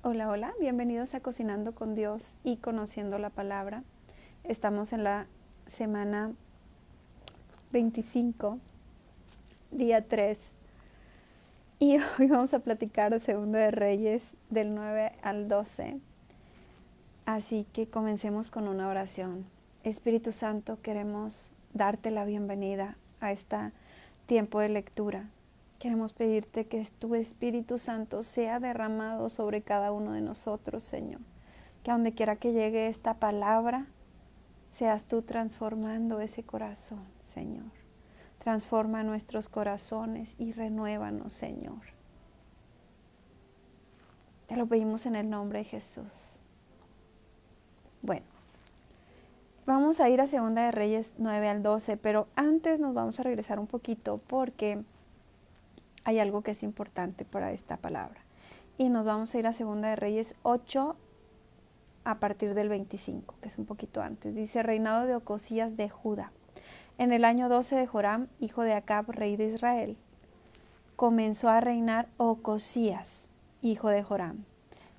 Hola, hola, bienvenidos a Cocinando con Dios y Conociendo la Palabra. Estamos en la semana 25, día 3, y hoy vamos a platicar de Segundo de Reyes del 9 al 12. Así que comencemos con una oración. Espíritu Santo, queremos darte la bienvenida a este tiempo de lectura. Queremos pedirte que tu Espíritu Santo sea derramado sobre cada uno de nosotros, Señor. Que a donde quiera que llegue esta palabra, seas tú transformando ese corazón, Señor. Transforma nuestros corazones y renuévanos, Señor. Te lo pedimos en el nombre de Jesús. Bueno, vamos a ir a 2 de Reyes 9 al 12, pero antes nos vamos a regresar un poquito porque hay algo que es importante para esta palabra. Y nos vamos a ir a 2 de Reyes 8 a partir del 25, que es un poquito antes. Dice: reinado de Ocosías de Judá. En el año 12 de Joram, hijo de Acab, rey de Israel, comenzó a reinar Ocosías, hijo de Joram,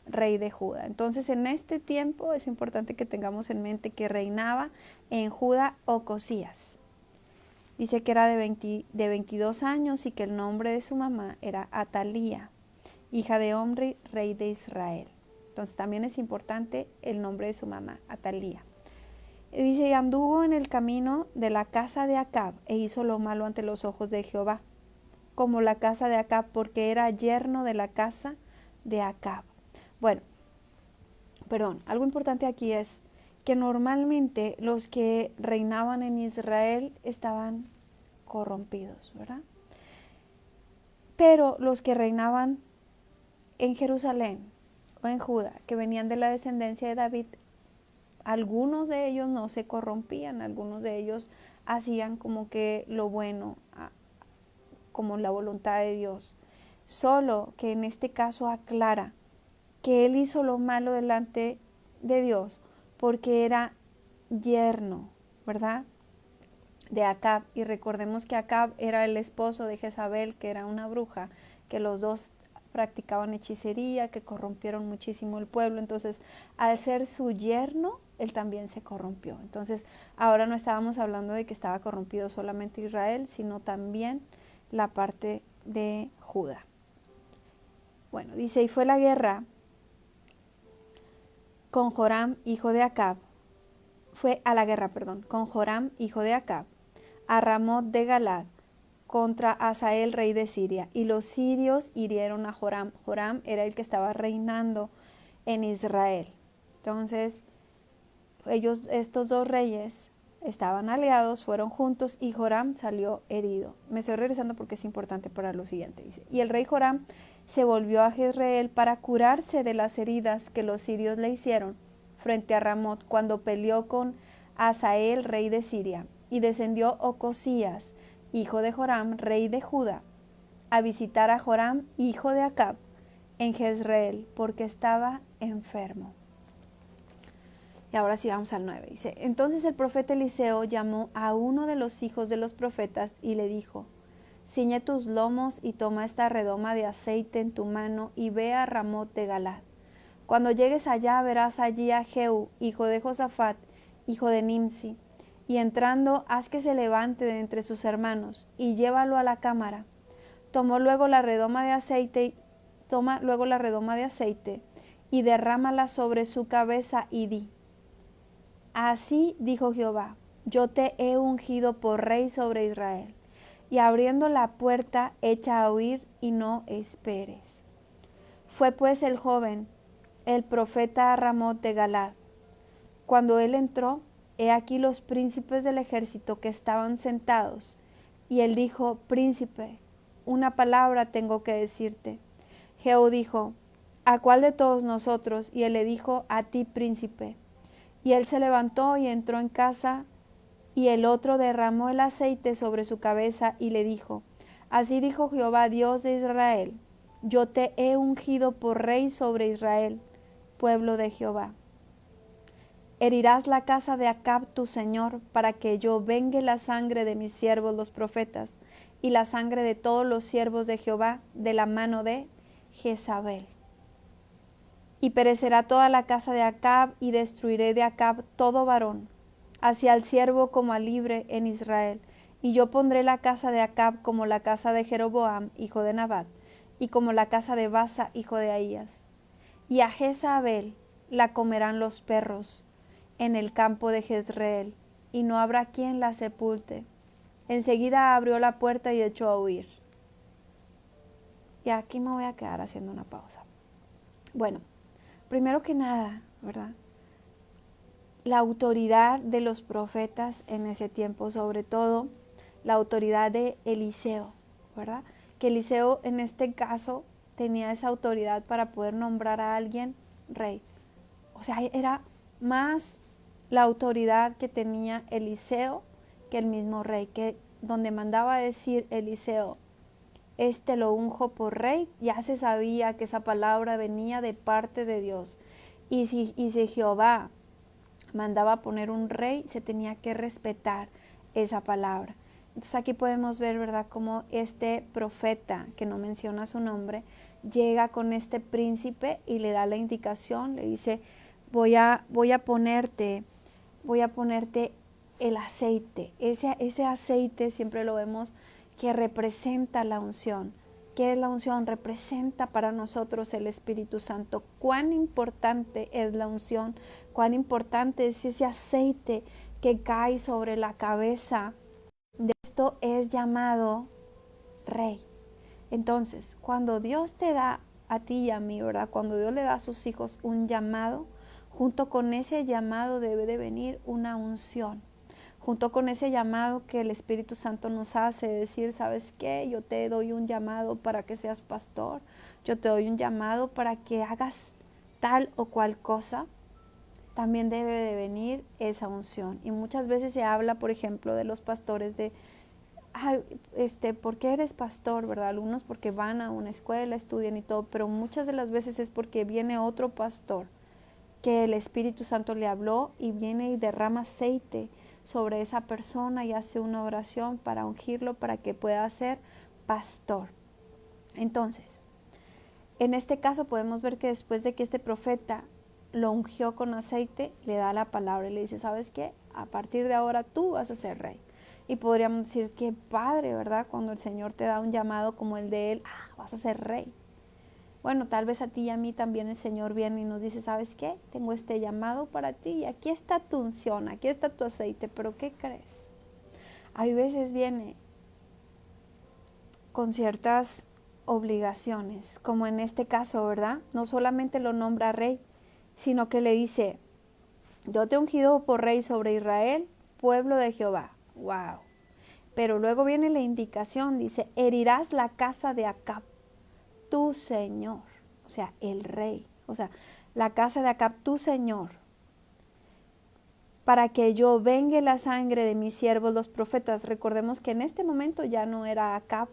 rey de Judá. Entonces, en este tiempo es importante que tengamos en mente que reinaba en Judá Ocosías. Dice que era de 22 años y que el nombre de su mamá era Atalía, hija de Omri, rey de Israel. Entonces también es importante el nombre de su mamá, Atalía. Dice: y anduvo en el camino de la casa de Acab e hizo lo malo ante los ojos de Jehová, como la casa de Acab, porque era yerno de la casa de Acab. Bueno, algo importante aquí es que normalmente los que reinaban en Israel estaban corrompidos, ¿verdad? Pero los que reinaban en Jerusalén o en Judá, que venían de la descendencia de David, algunos de ellos no se corrompían, algunos de ellos hacían como que lo bueno, como la voluntad de Dios. Solo que en este caso aclara que él hizo lo malo delante de Dios porque era yerno, ¿verdad?, de Acab. Y recordemos que Acab era el esposo de Jezabel, que era una bruja, que los dos practicaban hechicería, que corrompieron muchísimo el pueblo. Entonces, al ser su yerno, él también se corrompió. Entonces, ahora no estábamos hablando de que estaba corrompido solamente Israel, sino también la parte de Judá. Bueno, dice: y fue la guerra con Joram, hijo de Acab. Fue a la guerra, con Joram, hijo de Acab, a Ramot de Galad, contra Hazael, rey de Siria. Y los sirios hirieron a Joram. Joram era el que estaba reinando en Israel. Entonces, estos dos reyes estaban aliados, fueron juntos, y Joram salió herido. Me estoy regresando porque es importante para lo siguiente. Dice: y el rey Joram se volvió a Jezreel para curarse de las heridas que los sirios le hicieron frente a Ramot cuando peleó con Hazael, rey de Siria. Y descendió Ocosías, hijo de Joram, rey de Judá, a visitar a Joram, hijo de Acab, en Jezreel, porque estaba enfermo. Y ahora sí vamos al 9. Dice: entonces el profeta Eliseo llamó a uno de los hijos de los profetas y le dijo: ciñe tus lomos y toma esta redoma de aceite en tu mano y ve a Ramot de Galad. Cuando llegues allá verás allí a Jehú, hijo de Josafat, hijo de Nimsi, y entrando haz que se levante de entre sus hermanos y llévalo a la cámara. Toma luego la redoma de aceite y derrámala sobre su cabeza y di: así dijo Jehová, yo te he ungido por rey sobre Israel. Y abriendo la puerta, echa a huir y no esperes. Fue pues el joven, el profeta, a Ramot de Galad. Cuando él entró, he aquí los príncipes del ejército que estaban sentados. Y él dijo: príncipe, una palabra tengo que decirte. Jehú dijo: ¿a cuál de todos nosotros? Y él le dijo: a ti, príncipe. Y él se levantó y entró en casa, y el otro derramó el aceite sobre su cabeza y le dijo: así dijo Jehová, Dios de Israel, yo te he ungido por rey sobre Israel, pueblo de Jehová. Herirás la casa de Acab tu señor, para que yo vengue la sangre de mis siervos los profetas, y la sangre de todos los siervos de Jehová de la mano de Jezabel. Y perecerá toda la casa de Acab, y destruiré de Acab todo varón, hacia el siervo como al libre en Israel. Y yo pondré la casa de Acab como la casa de Jeroboam, hijo de Nabat, y como la casa de Basa, hijo de Ahías. Y a Jezabel la comerán los perros en el campo de Jezreel, y no habrá quien la sepulte. Enseguida abrió la puerta y echó a huir. Y aquí me voy a quedar haciendo una pausa. Bueno, primero que nada, ¿verdad? La autoridad de los profetas en ese tiempo, sobre todo la autoridad de Eliseo, ¿verdad? Que Eliseo en este caso tenía esa autoridad para poder nombrar a alguien rey. O sea, era más la autoridad que tenía Eliseo que el mismo rey, que donde mandaba a decir Eliseo, este lo unjo por rey, ya se sabía que esa palabra venía de parte de Dios. Y si Jehová mandaba a poner un rey, se tenía que respetar esa palabra. Entonces aquí podemos ver, ¿verdad?, cómo este profeta, que no menciona su nombre, llega con este príncipe y le da la indicación, le dice, voy a ponerte el aceite. Ese aceite siempre lo vemos que representa la unción. ¿Qué es la unción? Representa para nosotros el Espíritu Santo. Cuán importante es la unción, cuán importante es ese aceite que cae sobre la cabeza. De esto es llamado rey. Entonces, cuando Dios te da a ti y a mí, ¿verdad? Cuando Dios le da a sus hijos un llamado, junto con ese llamado debe de venir una unción. Junto con ese llamado que el Espíritu Santo nos hace decir, ¿sabes qué? Yo te doy un llamado para que seas pastor. Yo te doy un llamado para que hagas tal o cual cosa. También debe de venir esa unción. Y muchas veces se habla, por ejemplo, de los pastores de, ¿por qué eres pastor? ¿Verdad? Algunos porque van a una escuela, estudian y todo, pero muchas de las veces es porque viene otro pastor que el Espíritu Santo le habló y viene y derrama aceite sobre esa persona y hace una oración para ungirlo para que pueda ser pastor. Entonces, en este caso podemos ver que después de que este profeta lo ungió con aceite, le da la palabra y le dice, ¿sabes qué? A partir de ahora tú vas a ser rey. Y podríamos decir, qué padre, ¿verdad? Cuando el Señor te da un llamado como el de Él, vas a ser rey. Bueno, tal vez a ti y a mí también el Señor viene y nos dice, ¿sabes qué? Tengo este llamado para ti y aquí está tu unción, aquí está tu aceite, pero ¿qué crees? Hay veces viene con ciertas obligaciones, como en este caso, ¿verdad? No solamente lo nombra rey, sino que le dice, yo te he ungido por rey sobre Israel, pueblo de Jehová. ¡Wow! Pero luego viene la indicación, dice, herirás la casa de Acab, tu señor, o sea, el rey, o sea, la casa de Acab, tu señor, para que yo vengue la sangre de mis siervos los profetas. Recordemos que en este momento ya no era Acab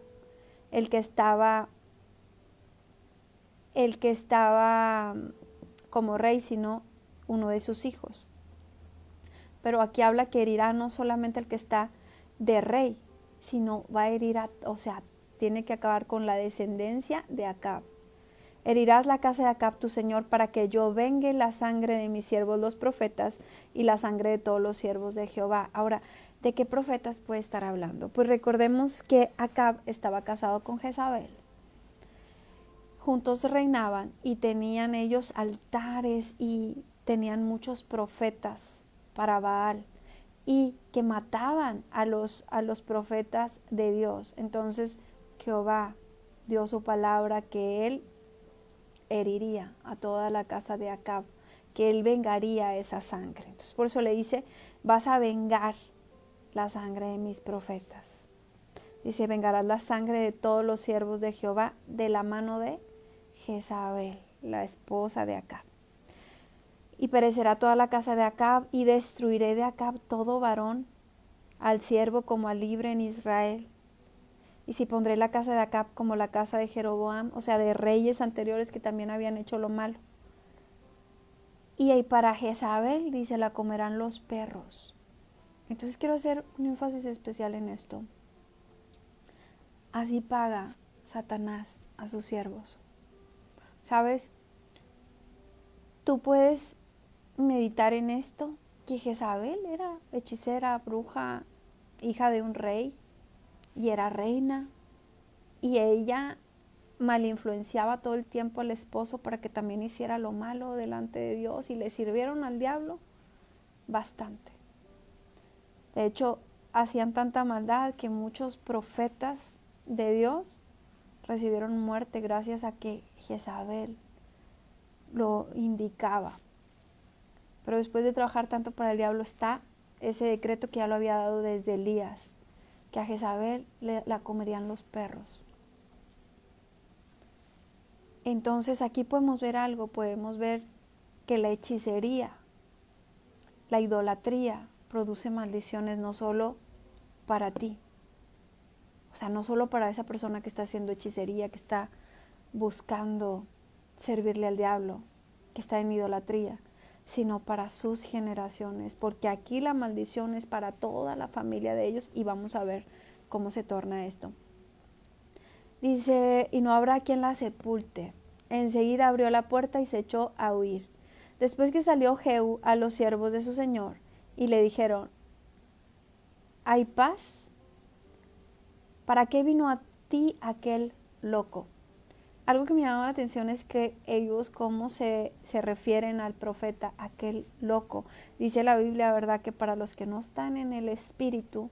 el que estaba como rey, sino uno de sus hijos. Pero aquí habla que herirá no solamente el que está de rey, sino va a herir o sea, tiene que acabar con la descendencia de Acab. Herirás la casa de Acab tu señor para que yo vengue la sangre de mis siervos los profetas y la sangre de todos los siervos de Jehová. Ahora, ¿de qué profetas puede estar hablando? Pues recordemos que Acab estaba casado con Jezabel. Juntos reinaban y tenían ellos altares y tenían muchos profetas para Baal y que mataban a los profetas de Dios. Entonces Jehová dio su palabra que él heriría a toda la casa de Acab, que él vengaría esa sangre. Entonces por eso le dice, vas a vengar la sangre de mis profetas. Dice, vengarás la sangre de todos los siervos de Jehová de la mano de Jezabel, la esposa de Acab. Y perecerá toda la casa de Acab, y destruiré de Acab todo varón, al siervo como al libre en Israel. Y si pondré la casa de Acab como la casa de Jeroboam, o sea, de reyes anteriores que también habían hecho lo malo. Y para Jezabel, dice, la comerán los perros. Entonces quiero hacer un énfasis especial en esto. Así paga Satanás a sus siervos. ¿Sabes? tú puedes meditar en esto, que Jezabel era hechicera, bruja, hija de un rey, y era reina, y ella malinfluenciaba todo el tiempo al esposo para que también hiciera lo malo delante de Dios, y le sirvieron al diablo bastante. De hecho, hacían tanta maldad que muchos profetas de Dios recibieron muerte gracias a que Jezabel lo indicaba. Pero después de trabajar tanto para el diablo está ese decreto que ya lo había dado desde Elías, que a Jezabel la comerían los perros. Entonces aquí podemos ver algo, podemos ver que la hechicería, la idolatría produce maldiciones no solo para ti, o sea, no solo para esa persona que está haciendo hechicería, que está buscando servirle al diablo, que está en idolatría, sino para sus generaciones, porque aquí la maldición es para toda la familia de ellos, y vamos a ver cómo se torna esto. Dice, y no habrá quien la sepulte. Enseguida abrió la puerta y se echó a huir. Después que salió Jehú a los siervos de su señor, y le dijeron, ¿hay paz? ¿Para qué vino a ti aquel loco? Algo que me llamó la atención es que ellos cómo se refieren al profeta, aquel loco. Dice la Biblia, ¿verdad?, que para los que no están en el espíritu,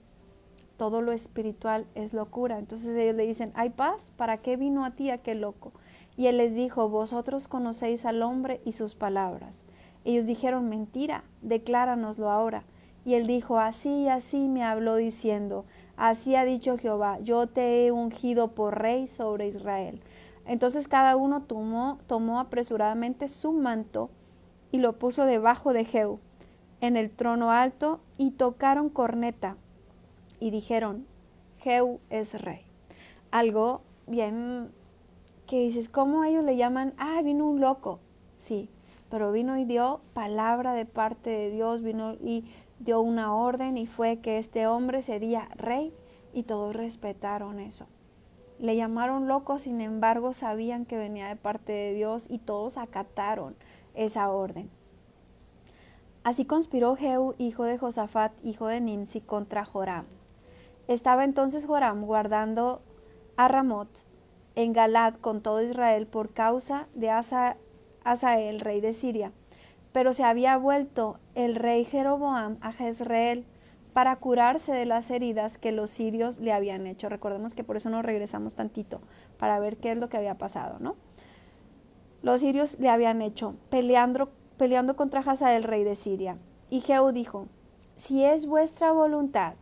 todo lo espiritual es locura. Entonces ellos le dicen, ¿hay paz? ¿Para qué vino a ti aquel loco? Y él les dijo, vosotros conocéis al hombre y sus palabras. Ellos dijeron, mentira, decláranoslo ahora. Y él dijo, así y así me habló diciendo, así ha dicho Jehová, yo te he ungido por rey sobre Israel. Entonces cada uno tomó apresuradamente su manto y lo puso debajo de Jehú en el trono alto, y tocaron corneta y dijeron, Jehú es rey. Algo bien que dices, ¿cómo ellos le llaman? Vino un loco. Sí, pero vino y dio palabra de parte de Dios, vino y dio una orden, y fue que este hombre sería rey, y todos respetaron eso. Le llamaron loco, sin embargo sabían que venía de parte de Dios, y todos acataron esa orden. Así conspiró Jehú, hijo de Josafat, hijo de Nimsi, contra Joram. Estaba entonces Joram guardando a Ramot en Galad con todo Israel por causa de Hazael, rey de Siria. Pero se había vuelto el rey Jeroboam a Jezreel para curarse de las heridas que los sirios le habían hecho. Recordemos que por eso nos regresamos tantito, para ver qué es lo que había pasado, ¿no? Los sirios le habían hecho, peleando contra Hazael, rey de Siria. Y Jehú dijo, si es vuestra voluntad,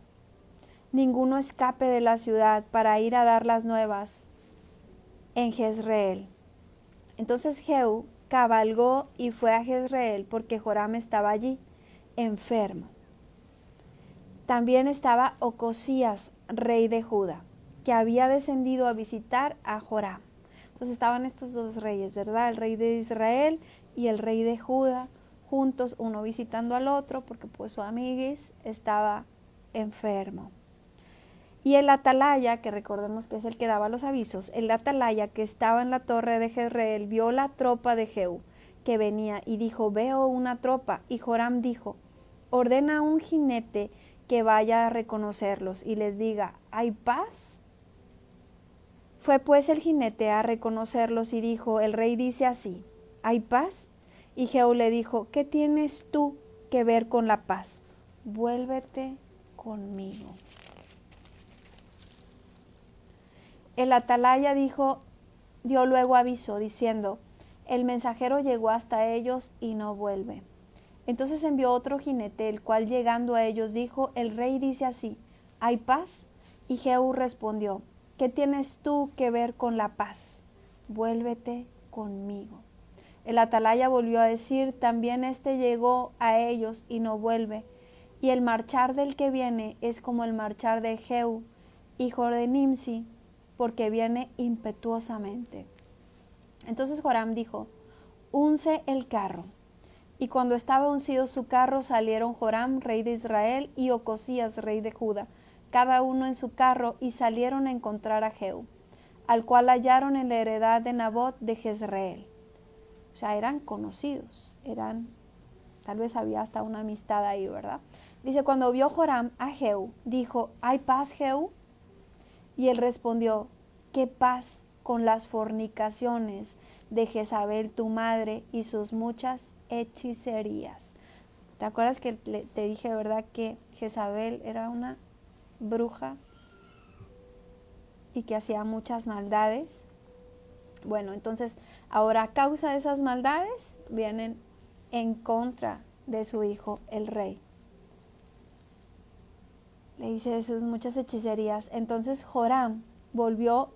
ninguno escape de la ciudad para ir a dar las nuevas en Jezreel. Entonces Jehú cabalgó y fue a Jezreel, porque Joram estaba allí, enfermo. También estaba Ocosías, rey de Judá, que había descendido a visitar a Joram. Entonces estaban estos dos reyes, ¿verdad? El rey de Israel y el rey de Judá, juntos, uno visitando al otro, porque pues su amiguis estaba enfermo. Y el atalaya, que recordemos que es el que daba los avisos, el atalaya que estaba en la torre de Jezreel vio la tropa de Jehú que venía y dijo, veo una tropa. Y Joram dijo, ordena a un jinete que vaya a reconocerlos y les diga, ¿hay paz? Fue pues el jinete a reconocerlos y dijo, el rey dice así, ¿hay paz? Y Jehú le dijo, ¿qué tienes tú que ver con la paz? Vuélvete conmigo. El atalaya dio luego aviso, diciendo, el mensajero llegó hasta ellos y no vuelve. Entonces envió otro jinete, el cual llegando a ellos dijo, el rey dice así, ¿hay paz? Y Jehú respondió, ¿qué tienes tú que ver con la paz? Vuélvete conmigo. El atalaya volvió a decir, también este llegó a ellos y no vuelve. Y el marchar del que viene es como el marchar de Jehú, hijo de Nimsi, porque viene impetuosamente. Entonces Joram dijo, unce el carro. Y cuando estaba uncido su carro, salieron Joram, rey de Israel, y Ocosías, rey de Judá, cada uno en su carro, y salieron a encontrar a Jehú, al cual hallaron en la heredad de Nabot de Jezreel. O sea, eran conocidos, tal vez había hasta una amistad ahí, ¿verdad? Dice, cuando vio Joram a Jehú, dijo, ¿hay paz, Jehú? Y él respondió, ¿qué paz con las fornicaciones de Jezabel tu madre y sus muchas hechicerías? ¿Te acuerdas que te dije, verdad, que Jezabel era una bruja y que hacía muchas maldades? Bueno, entonces ahora a causa de esas maldades vienen en contra de su hijo el rey. Le dice de sus muchas hechicerías. Entonces Joram volvió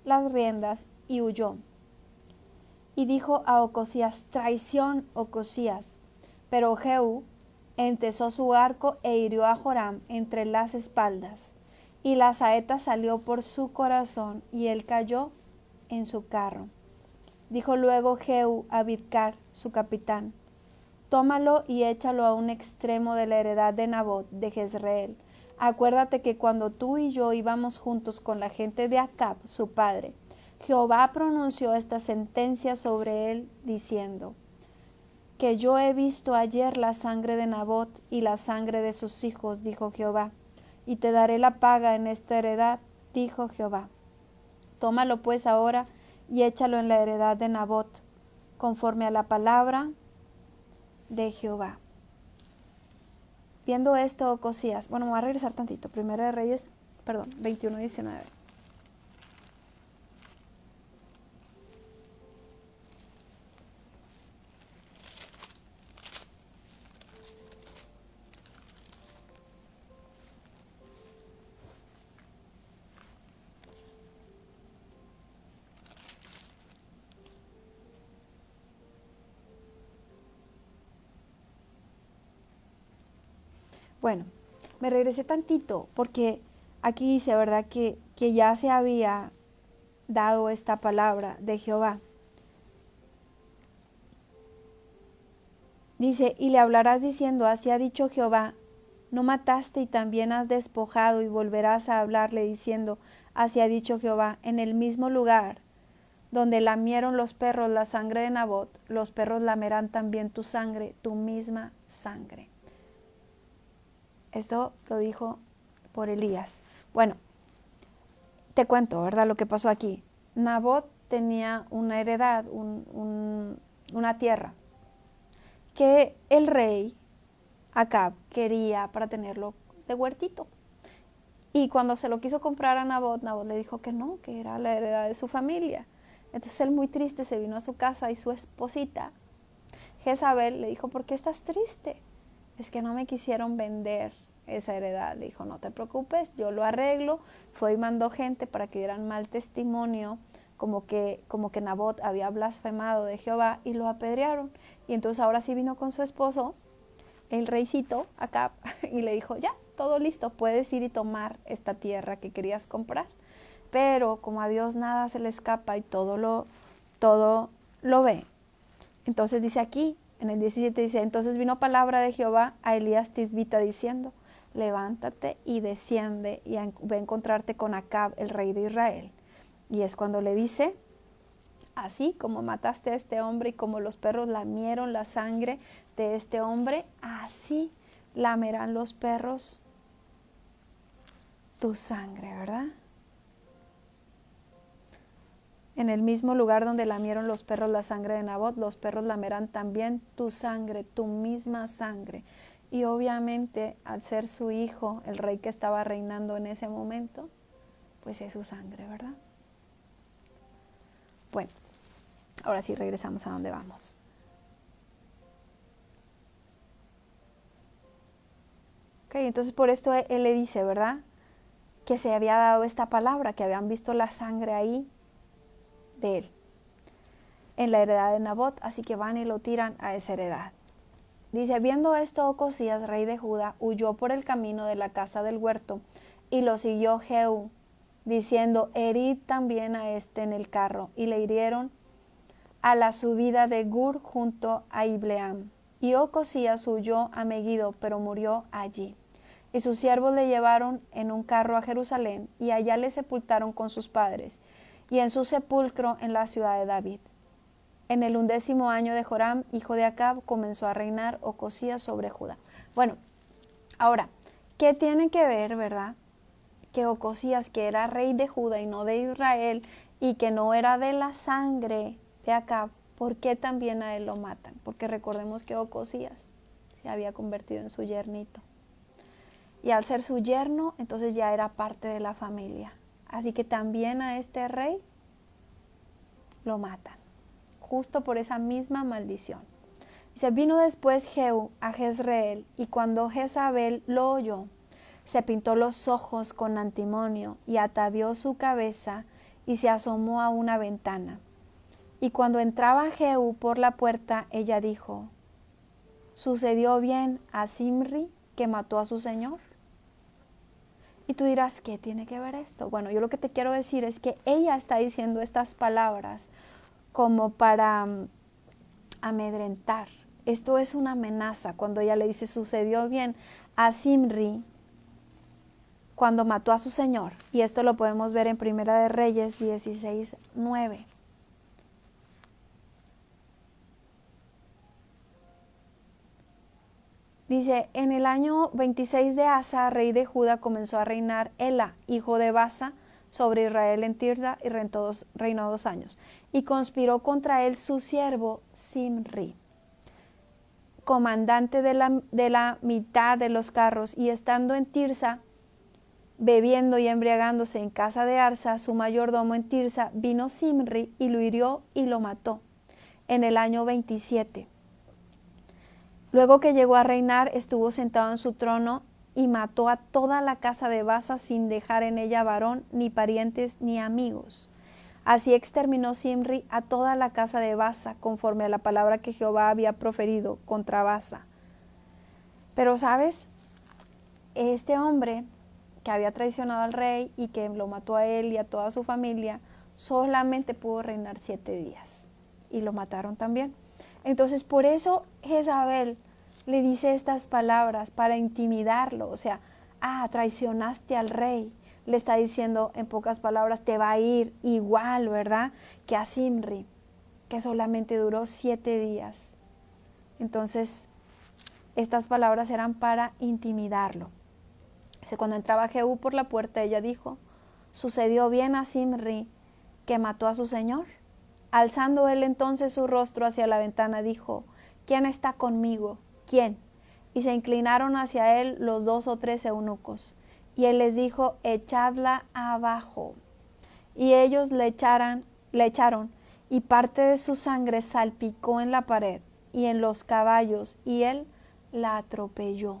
las riendas y huyó. Y dijo a Ocosías, traición, Ocosías. Pero Jehú entesó su arco e hirió a Joram entre las espaldas. Y la saeta salió por su corazón y él cayó en su carro. Dijo luego Jehú a Bidkar, su capitán, tómalo y échalo a un extremo de la heredad de Nabot de Jezreel. Acuérdate que cuando tú y yo íbamos juntos con la gente de Acab, su padre, Jehová pronunció esta sentencia sobre él, diciendo, que yo he visto ayer la sangre de Nabot y la sangre de sus hijos, dijo Jehová, y te daré la paga en esta heredad, dijo Jehová. Tómalo pues ahora y échalo en la heredad de Nabot, conforme a la palabra de Jehová. Viendo esto, Ocosías, bueno, me voy a regresar tantito, Primera de Reyes, 21:19. Bueno, me regresé tantito porque aquí dice, ¿verdad?, que ya se había dado esta palabra de Jehová. Dice, y le hablarás diciendo, así ha dicho Jehová, no mataste y también has despojado, y volverás a hablarle diciendo, así ha dicho Jehová, en el mismo lugar donde lamieron los perros la sangre de Nabot, los perros lamerán también tu sangre, tu misma sangre. Esto lo dijo por Elías. Bueno, te cuento, ¿verdad?, lo que pasó aquí. Nabot tenía una heredad, una tierra, que el rey Acab quería para tenerlo de huertito. Y cuando se lo quiso comprar a Nabot, Nabot le dijo que no, que era la heredad de su familia. Entonces él, muy triste, se vino a su casa y su esposita, Jezabel, le dijo, ¿por qué estás triste? Es que no me quisieron vender esa heredad. Le dijo, no te preocupes, yo lo arreglo. Fue y mandó gente para que dieran mal testimonio, como que Nabot había blasfemado de Jehová, y lo apedrearon. Y entonces ahora sí vino con su esposo, el reycito, Acab, y le dijo, ya, todo listo, puedes ir y tomar esta tierra que querías comprar. Pero como a Dios nada se le escapa y todo lo ve. Entonces dice aquí, en el 17 dice, entonces vino palabra de Jehová a Elías Tisbita diciendo, levántate y desciende y ve a encontrarte con Acab, el rey de Israel. Y es cuando le dice, así como mataste a este hombre y como los perros lamieron la sangre de este hombre, así lamerán los perros tu sangre, ¿verdad? En el mismo lugar donde lamieron los perros la sangre de Nabot, los perros lamerán también tu sangre, tu misma sangre. Y obviamente, al ser su hijo, el rey que estaba reinando en ese momento, pues es su sangre, ¿verdad? Bueno, ahora sí regresamos a donde vamos. Ok, entonces por esto él le dice, ¿verdad?, que se había dado esta palabra, que habían visto la sangre ahí de él, en la heredad de Nabot, así que van y lo tiran a esa heredad. Dice, viendo esto, Ocosías, rey de Judá, huyó por el camino de la casa del huerto, y lo siguió Jehú, diciendo, herid también a este en el carro, y le hirieron a la subida de Gur junto a Ibleam. Y Ocosías huyó a Megiddo, pero murió allí. Y sus siervos le llevaron en un carro a Jerusalén, y allá le sepultaron con sus padres, y en su sepulcro en la ciudad de David. En el 11º año de Joram, hijo de Acab, comenzó a reinar Ocosías sobre Judá. Bueno, ahora, ¿qué tiene que ver, verdad? Que Ocosías, que era rey de Judá y no de Israel, y que no era de la sangre de Acab, ¿por qué también a él lo matan? Porque recordemos que Ocosías se había convertido en su yernito. Y al ser su yerno, entonces ya era parte de la familia. Así que también a este rey lo matan, justo por esa misma maldición. Dice, vino después Jehú a Jezreel, y cuando Jezabel lo oyó, se pintó los ojos con antimonio y atavió su cabeza y se asomó a una ventana. Y cuando entraba Jehú por la puerta, ella dijo, ¿sucedió bien a Zimri que mató a su señor? Y tú dirás, ¿qué tiene que ver esto? Bueno, yo lo que te quiero decir es que ella está diciendo estas palabras como para amedrentar. Esto es una amenaza cuando ella le dice, sucedió bien a Zimri cuando mató a su señor. Y esto lo podemos ver en Primera de Reyes 16:9. Dice, en el año 26 de Asa, rey de Judá, comenzó a reinar Ela, hijo de Basa, sobre Israel en Tirda, y reinó 2 años. Y conspiró contra él su siervo Zimri, comandante de la mitad de los carros, y estando en Tirsa, bebiendo y embriagándose en casa de Arsa, su mayordomo en Tirsa, vino Zimri y lo hirió y lo mató en el año 27. Luego que llegó a reinar, estuvo sentado en su trono y mató a toda la casa de Basa sin dejar en ella varón, ni parientes, ni amigos. Así exterminó Zimri a toda la casa de Basa, conforme a la palabra que Jehová había proferido contra Basa. Pero, ¿sabes? Este hombre que había traicionado al rey y que lo mató a él y a toda su familia, solamente pudo reinar 7 días. Y lo mataron también. Entonces, por eso Jezabel le dice estas palabras para intimidarlo. O sea, traicionaste al rey. Le está diciendo en pocas palabras, te va a ir igual, ¿verdad? Que a Zimri, que solamente duró 7 días. Entonces, estas palabras eran para intimidarlo. Cuando entraba Jehú por la puerta, ella dijo, ¿sucedió bien a Zimri que mató a su señor? Alzando él entonces su rostro hacia la ventana, dijo, ¿quién está conmigo? ¿Quién? Y se inclinaron hacia él los 2 o 3 eunucos. Y él les dijo, echadla abajo. Y ellos le echaron, y parte de su sangre salpicó en la pared y en los caballos, y él la atropelló.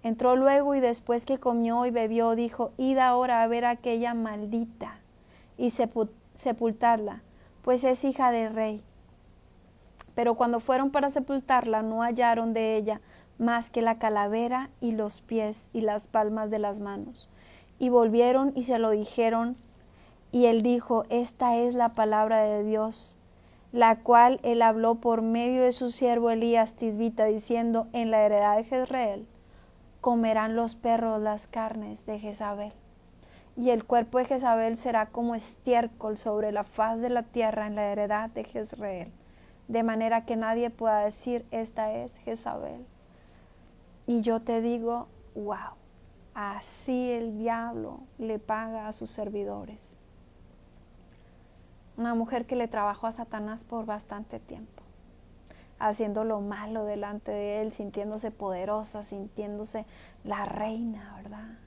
Entró luego, y después que comió y bebió, dijo, id ahora a ver a aquella maldita y sepultadla, pues es hija del rey. Pero cuando fueron para sepultarla, no hallaron de ella más que la calavera y los pies y las palmas de las manos. Y volvieron y se lo dijeron, y él dijo, esta es la palabra de Dios, la cual él habló por medio de su siervo Elías Tisbita, diciendo, en la heredad de Jezreel comerán los perros las carnes de Jezabel. Y el cuerpo de Jezabel será como estiércol sobre la faz de la tierra en la heredad de Jezreel, de manera que nadie pueda decir, esta es Jezabel. Y yo te digo, wow, así el diablo le paga a sus servidores. Una mujer que le trabajó a Satanás por bastante tiempo, haciendo lo malo delante de él, sintiéndose poderosa, sintiéndose la reina, ¿verdad?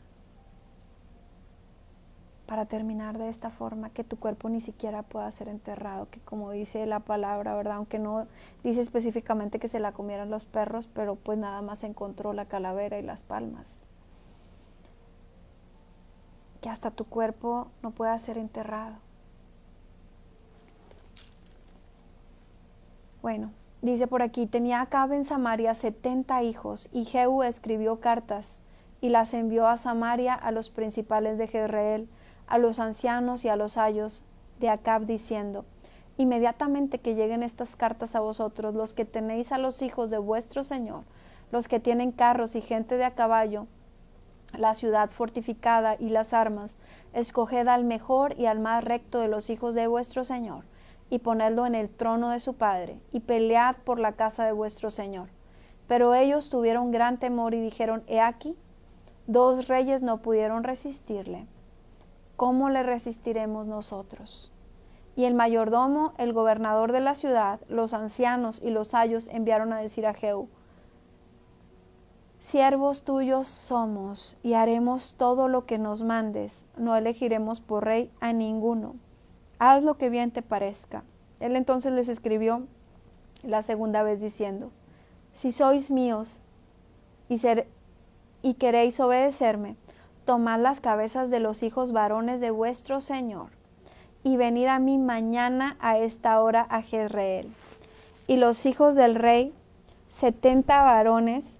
Para terminar de esta forma, que tu cuerpo ni siquiera pueda ser enterrado, que como dice la palabra, ¿verdad? Aunque no dice específicamente que se la comieran los perros, pero pues nada más encontró la calavera y las palmas. Que hasta tu cuerpo no pueda ser enterrado. Bueno, dice por aquí, tenía Acab en Samaria 70 hijos, y Jehú escribió cartas y las envió a Samaria a los principales de Jezreel, a los ancianos y a los ayos de Acab, diciendo, inmediatamente que lleguen estas cartas a vosotros, los que tenéis a los hijos de vuestro señor, los que tienen carros y gente de a caballo, la ciudad fortificada y las armas, escoged al mejor y al más recto de los hijos de vuestro señor, y ponedlo en el trono de su padre, y pelead por la casa de vuestro señor. Pero ellos tuvieron gran temor y dijeron, he aquí, 2 reyes no pudieron resistirle. ¿Cómo le resistiremos nosotros? Y el mayordomo, el gobernador de la ciudad, los ancianos y los sayos enviaron a decir a Jehú, siervos tuyos somos, y haremos todo lo que nos mandes, no elegiremos por rey a ninguno. Haz lo que bien te parezca. Él entonces les escribió la segunda vez diciendo, si sois míos y queréis obedecerme, tomad las cabezas de los hijos varones de vuestro señor, y venid a mí mañana a esta hora a Jezreel. Y los hijos del rey, 70 varones,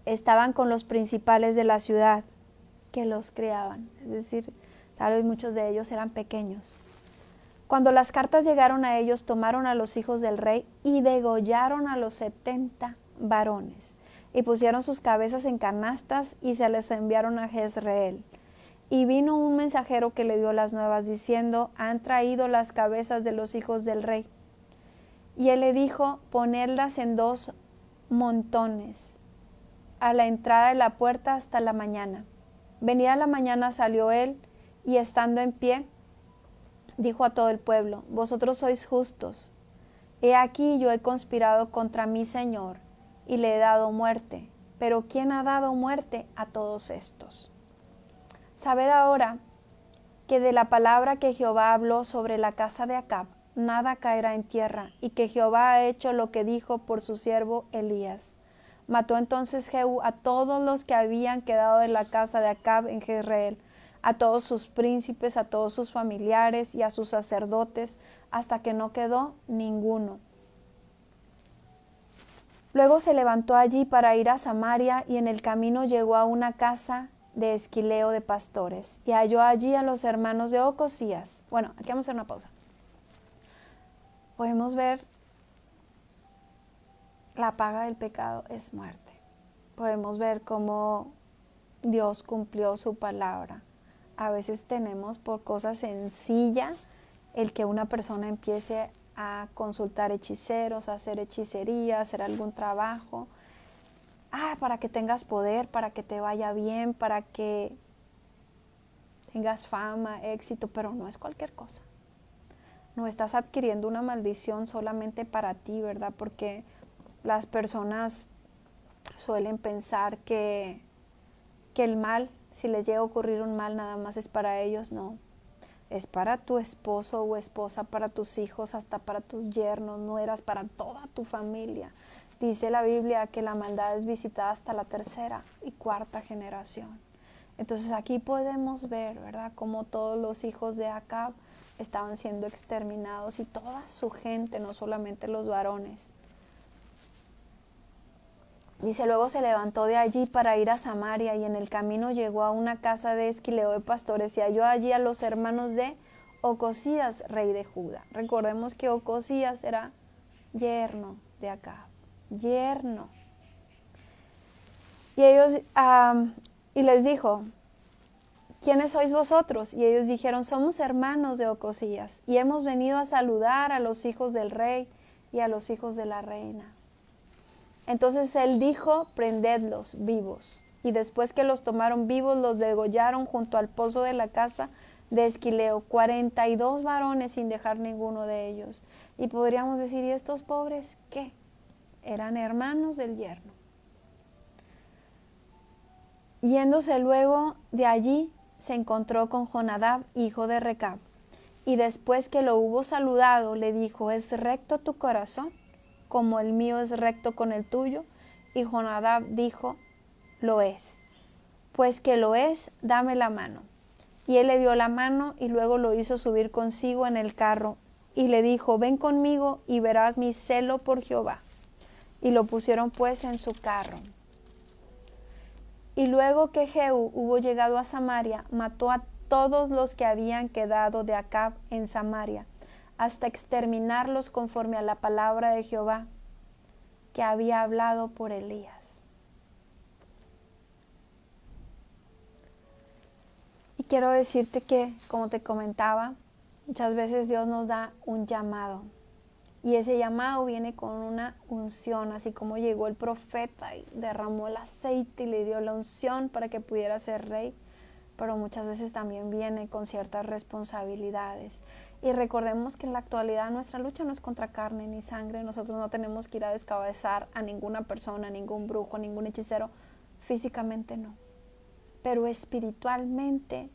estaban con los principales de la ciudad, que los criaban. Es decir, tal vez muchos de ellos eran pequeños. Cuando las cartas llegaron a ellos, tomaron a los hijos del rey y degollaron a los 70 varones. Y pusieron sus cabezas en canastas y se les enviaron a Jezreel. Y vino un mensajero que le dio las nuevas diciendo, han traído las cabezas de los hijos del rey. Y él le dijo, ponedlas en 2 montones, a la entrada de la puerta hasta la mañana. Venida la mañana salió él, y estando en pie, dijo a todo el pueblo, vosotros sois justos. He aquí yo he conspirado contra mi Señor, y le he dado muerte. Pero ¿quién ha dado muerte a todos estos? Sabed ahora que de la palabra que Jehová habló sobre la casa de Acab, nada caerá en tierra, y que Jehová ha hecho lo que dijo por su siervo Elías. Mató entonces Jehú a todos los que habían quedado de la casa de Acab en Jezreel, a todos sus príncipes, a todos sus familiares y a sus sacerdotes, hasta que no quedó ninguno. Luego se levantó allí para ir a Samaria, y en el camino llegó a una casa de esquileo de pastores, y halló allí a los hermanos de Ocosías. Bueno, aquí vamos a hacer una pausa. Podemos ver la paga del pecado es muerte. Podemos ver cómo Dios cumplió su palabra. A veces tenemos por cosas sencillas el que una persona empiece a consultar hechiceros, a hacer hechicería, a hacer algún trabajo. Para que tengas poder, para que te vaya bien, para que tengas fama, éxito, pero no es cualquier cosa. No estás adquiriendo una maldición solamente para ti, ¿verdad? Porque las personas suelen pensar que el mal, si les llega a ocurrir un mal, nada más es para ellos. No, es para tu esposo o esposa, para tus hijos, hasta para tus yernos, nueras, para toda tu familia. Dice la Biblia que la maldad es visitada hasta la 3ª y 4ª generación. Entonces aquí podemos ver, ¿verdad?, cómo todos los hijos de Acab estaban siendo exterminados, y toda su gente, no solamente los varones. Dice, luego se levantó de allí para ir a Samaria, y en el camino llegó a una casa de esquileo de pastores, y halló allí a los hermanos de Ocosías, rey de Judá. Recordemos que Ocosías era yerno de Acab, yerno. Y ellos, y les dijo, ¿quiénes sois vosotros? Y ellos dijeron, somos hermanos de Ocosías, y hemos venido a saludar a los hijos del rey y a los hijos de la reina. Entonces él dijo, prendedlos vivos. Y después que los tomaron vivos, los degollaron junto al pozo de la casa de esquileo, 42 varones sin dejar ninguno de ellos. Y podríamos decir, ¿y estos pobres qué? Eran hermanos del yerno. Yéndose luego de allí, se encontró con Jonadab, hijo de Recab. Y después que lo hubo saludado, le dijo, ¿es recto tu corazón, como el mío es recto con el tuyo? Y Jonadab dijo, lo es. Pues que lo es, dame la mano. Y él le dio la mano, y luego lo hizo subir consigo en el carro, y le dijo, ven conmigo y verás mi celo por Jehová. Y lo pusieron pues en su carro. Y luego que Jehú hubo llegado a Samaria, mató a todos los que habían quedado de Acab en Samaria, hasta exterminarlos conforme a la palabra de Jehová, que había hablado por Elías. Y quiero decirte que, como te comentaba, Muchas veces Dios nos da un llamado y ese llamado viene con una unción, así como llegó el profeta y derramó el aceite y le dio la unción para que pudiera ser rey, pero muchas veces también viene con ciertas responsabilidades. Y recordemos que en la actualidad nuestra lucha no es contra carne ni sangre, nosotros no tenemos que ir a descabezar a ninguna persona, a ningún brujo, a ningún hechicero, físicamente no, pero espiritualmente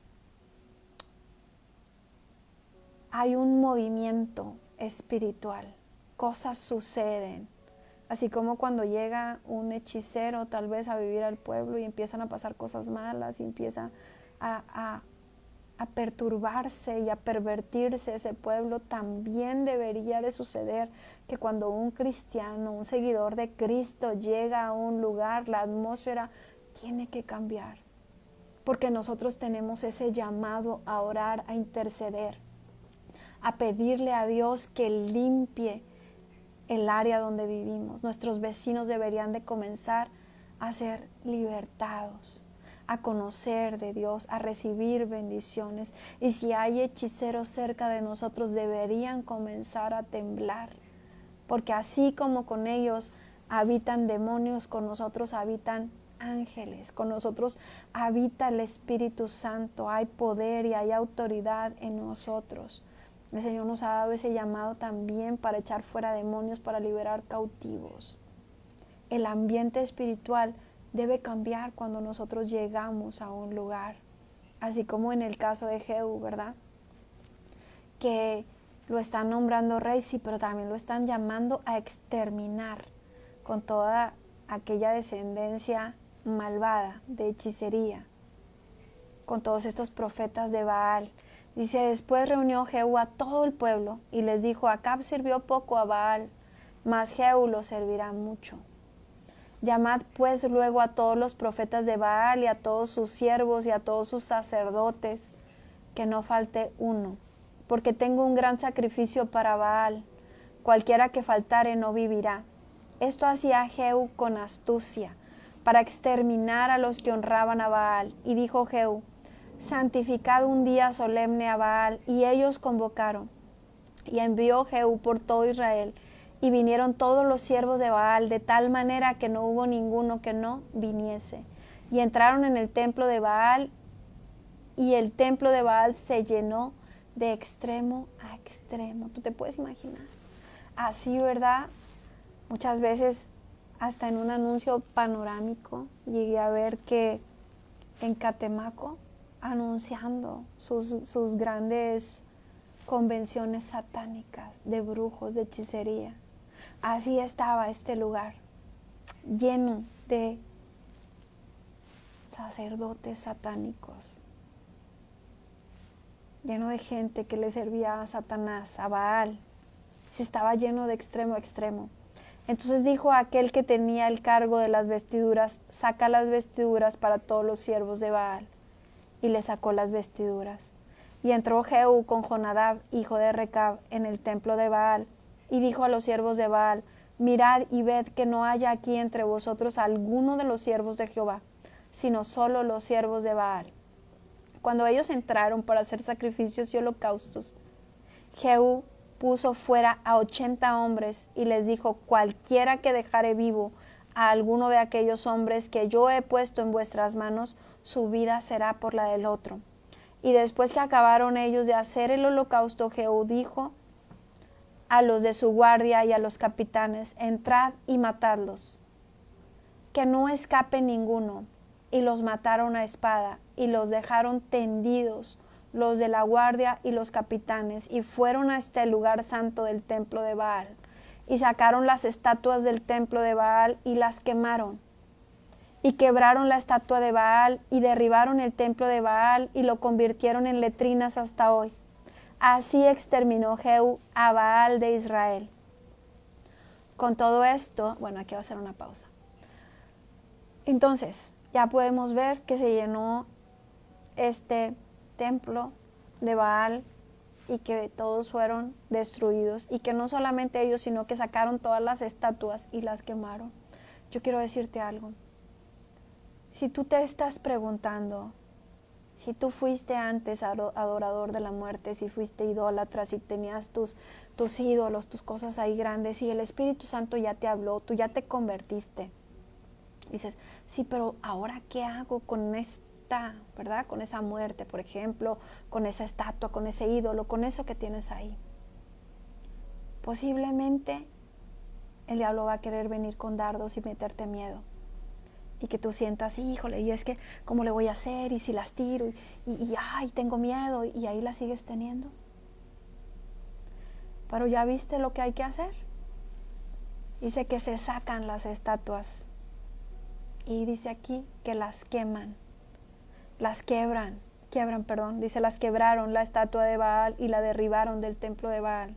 hay un movimiento espiritual, cosas suceden, así como cuando llega un hechicero tal vez a vivir al pueblo y empiezan a pasar cosas malas y empieza a perturbarse y a pervertirse ese pueblo, también debería de suceder que cuando un cristiano, un seguidor de Cristo llega a un lugar, la atmósfera tiene que cambiar, porque nosotros tenemos ese llamado a orar, a interceder, a pedirle a Dios que limpie el área donde vivimos. Nuestros vecinos deberían de comenzar a ser libertados, a conocer de Dios, a recibir bendiciones. Y si hay hechiceros cerca de nosotros, deberían comenzar a temblar, porque así como con ellos habitan demonios, con nosotros habitan ángeles, con nosotros habita el Espíritu Santo, hay poder y hay autoridad en nosotros. El Señor nos ha dado ese llamado también para echar fuera demonios, para liberar cautivos. El ambiente espiritual debe cambiar cuando nosotros llegamos a un lugar, así como en el caso de Jehú, ¿verdad? Que lo están nombrando rey, sí, pero también lo están llamando a exterminar con toda aquella descendencia malvada de hechicería, con todos estos profetas de Baal. Dice, después reunió Jehú a todo el pueblo y les dijo, Acab sirvió poco a Baal, mas Jehú lo servirá mucho. Llamad pues luego a todos los profetas de Baal y a todos sus siervos y a todos sus sacerdotes, que no falte uno, porque tengo un gran sacrificio para Baal, cualquiera que faltare no vivirá. Esto hacía Jehú con astucia, para exterminar a los que honraban a Baal. Y dijo Jehú, santificad un día solemne a Baal, y ellos convocaron. Y envió Jehú por todo Israel, y vinieron todos los siervos de Baal, de tal manera que no hubo ninguno que no viniese. Y entraron en el templo de Baal, y el templo de Baal se llenó de extremo a extremo. ¿Tú te puedes imaginar? Así, ¿verdad? Muchas veces, hasta en un anuncio panorámico, llegué a ver que en Catemaco, anunciando sus grandes convenciones satánicas de brujos, de hechicería. Así estaba este lugar, lleno de sacerdotes satánicos, lleno de gente que le servía a Satanás, a Baal. Se estaba lleno de extremo a extremo. Entonces dijo a aquel que tenía el cargo de las vestiduras, saca las vestiduras para todos los siervos de Baal. Y le sacó las vestiduras. Y entró Jehú con Jonadab, hijo de Recab, en el templo de Baal, y dijo a los siervos de Baal, mirad y ved que no haya aquí entre vosotros alguno de los siervos de Jehová, sino solo los siervos de Baal. Cuando ellos entraron para hacer sacrificios y holocaustos, Jehú puso fuera a 80 hombres y les dijo, cualquiera que dejare vivo a alguno de aquellos hombres que yo he puesto en vuestras manos, su vida será por la del otro. Y después que acabaron ellos de hacer el holocausto, Jehú dijo a los de su guardia y a los capitanes, entrad y matadlos, que no escape ninguno. Y los mataron a espada y los dejaron tendidos, los de la guardia y los capitanes, y fueron hasta el lugar santo del templo de Baal, y sacaron las estatuas del templo de Baal y las quemaron, y quebraron la estatua de Baal, y derribaron el templo de Baal, y lo convirtieron en letrinas hasta hoy. Así exterminó Jehú a Baal de Israel. Con todo esto, bueno, aquí va a hacer una pausa. Entonces, ya podemos ver que se llenó este templo de Baal y que todos fueron destruidos, y que no solamente ellos, sino que sacaron todas las estatuas y las quemaron. Yo quiero decirte algo. Si tú te estás preguntando, Si tú fuiste antes adorador de la muerte, si fuiste idólatra, si tenías tus ídolos, tus cosas ahí grandes, y el Espíritu Santo ya te habló, tú ya te convertiste. Dices, sí, pero ahora ¿qué hago con esta, verdad? Con esa muerte, por ejemplo, con esa estatua, con ese ídolo, con eso que tienes ahí. Posiblemente el diablo va a querer venir con dardos y meterte miedo. Y que tú sientas, híjole, y es que, ¿cómo le voy a hacer? Y si las tiro, ay, tengo miedo, y ahí las sigues teniendo. Pero ya viste lo que hay que hacer. Dice que se sacan las estatuas. Y dice aquí que las queman. Las quiebran, dice, las quebraron la estatua de Baal y la derribaron del templo de Baal.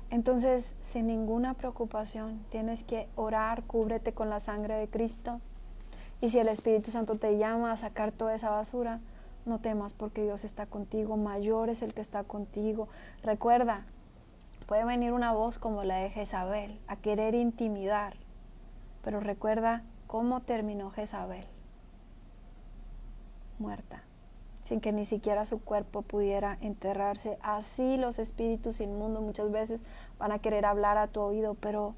Entonces, sin ninguna preocupación, tienes que orar, cúbrete con la sangre de Cristo. Y si el Espíritu Santo te llama a sacar toda esa basura, no temas porque Dios está contigo, mayor es el que está contigo. Recuerda, puede venir una voz como la de Jezabel a querer intimidar, pero recuerda cómo terminó Jezabel, muerta, sin que ni siquiera su cuerpo pudiera enterrarse. Así los espíritus inmundos muchas veces van a querer hablar a tu oído, pero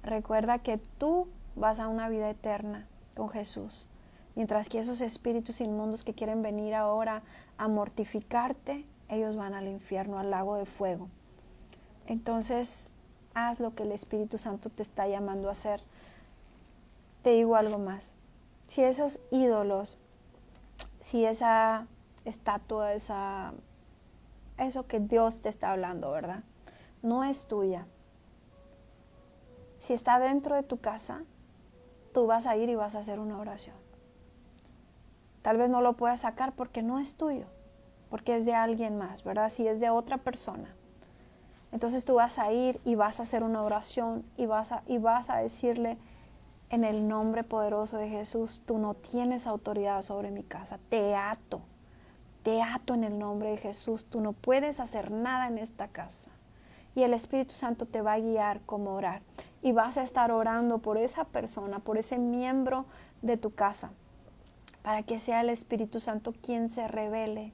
recuerda que tú vas a una vida eterna con Jesús, mientras que esos espíritus inmundos que quieren venir ahora a mortificarte, ellos van al infierno, al lago de fuego. Entonces, haz lo que el Espíritu Santo te está llamando a hacer. Te digo algo más. Si esos ídolos, si esa estatua, eso que Dios te está hablando, ¿verdad? No es tuya. Si está dentro de tu casa, tú vas a ir y vas a hacer una oración. Tal vez no lo puedas sacar porque no es tuyo, porque es de alguien más, ¿verdad? Si es de otra persona. Entonces tú vas a ir y vas a hacer una oración y vas a decirle, en el nombre poderoso de Jesús, tú no tienes autoridad sobre mi casa, te ato en el nombre de Jesús, tú no puedes hacer nada en esta casa. Y el Espíritu Santo te va a guiar cómo orar. Y vas a estar orando por esa persona, por ese miembro de tu casa, para que sea el Espíritu Santo quien se revele,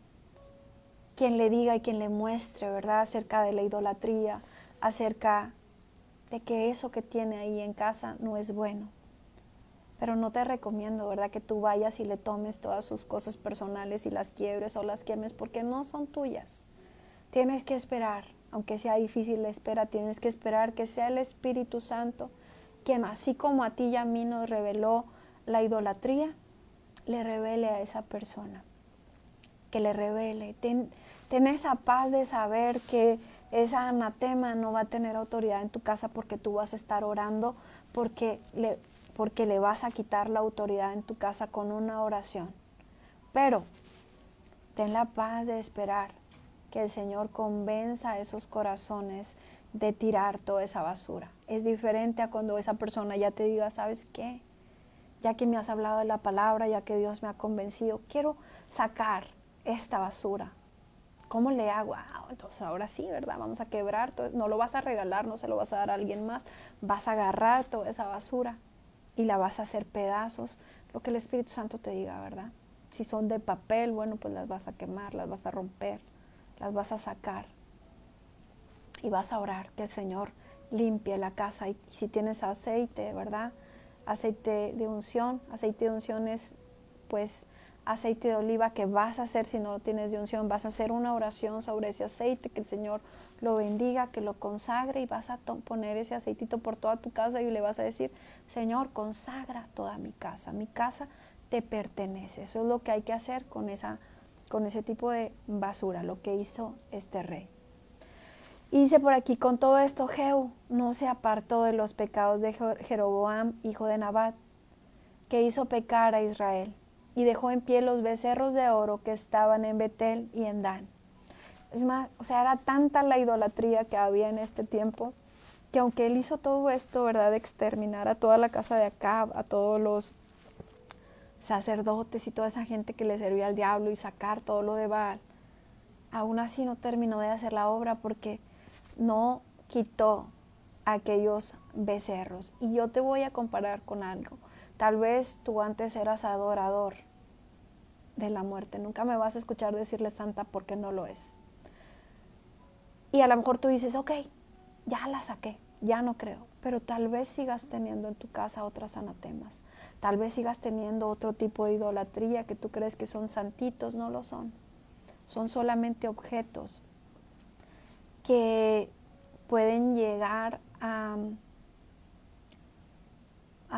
quien le diga y quien le muestre, ¿verdad? Acerca de la idolatría, acerca de que eso que tiene ahí en casa no es bueno. Pero no te recomiendo, ¿verdad?, que tú vayas y le tomes todas sus cosas personales y las quiebres o las quemes, porque no son tuyas. Tienes que esperar, aunque sea difícil la espera, tienes que esperar que sea el Espíritu Santo quien, así como a ti y a mí nos reveló la idolatría, le revele a esa persona. Que le revele. Ten esa paz de saber que esa anatema no va a tener autoridad en tu casa porque tú vas a estar orando, porque le vas a quitar la autoridad en tu casa con una oración. Pero ten la paz de esperar que el Señor convenza a esos corazones de tirar toda esa basura. Es diferente a cuando esa persona ya te diga, ¿sabes qué? Ya que me has hablado de la palabra, ya que Dios me ha convencido, quiero sacar esta basura. ¿Cómo le hago? Entonces ahora sí, ¿verdad? Vamos a quebrar todo. No lo vas a regalar, no se lo vas a dar a alguien más. Vas a agarrar toda esa basura y la vas a hacer pedazos. Lo que el Espíritu Santo te diga, ¿verdad? Si son de papel, bueno, pues las vas a quemar, las vas a romper, las vas a sacar. Y vas a orar que el Señor limpie la casa. Y si tienes aceite, ¿verdad? Aceite de unción es, pues, aceite de oliva que vas a hacer. Si no lo tienes de unción, vas a hacer una oración sobre ese aceite, que el Señor lo bendiga, que lo consagre, y vas a poner ese aceitito por toda tu casa y le vas a decir, Señor, consagra toda mi casa te pertenece. Eso es lo que hay que hacer con ese tipo de basura, lo que hizo este rey. Y dice por aquí, con todo esto Jehú no se apartó de los pecados de Jeroboam, hijo de Nabat, que hizo pecar a Israel, y dejó en pie los becerros de oro que estaban en Betel y en Dan. Es más, era tanta la idolatría que había en este tiempo, que aunque él hizo todo esto, ¿verdad?, de exterminar a toda la casa de Acab, a todos los sacerdotes y toda esa gente que le servía al diablo, y sacar todo lo de Baal, aún así no terminó de hacer la obra, porque no quitó aquellos becerros. Y yo te voy a comparar con algo. Tal vez tú antes eras adorador, de la muerte. Nunca me vas a escuchar decirle santa porque no lo es. Y a lo mejor tú dices, ok, ya la saqué, ya no creo. Pero tal vez sigas teniendo en tu casa otros anatemas. Tal vez sigas teniendo otro tipo de idolatría que tú crees que son santitos, no lo son. Son solamente objetos que pueden llegar a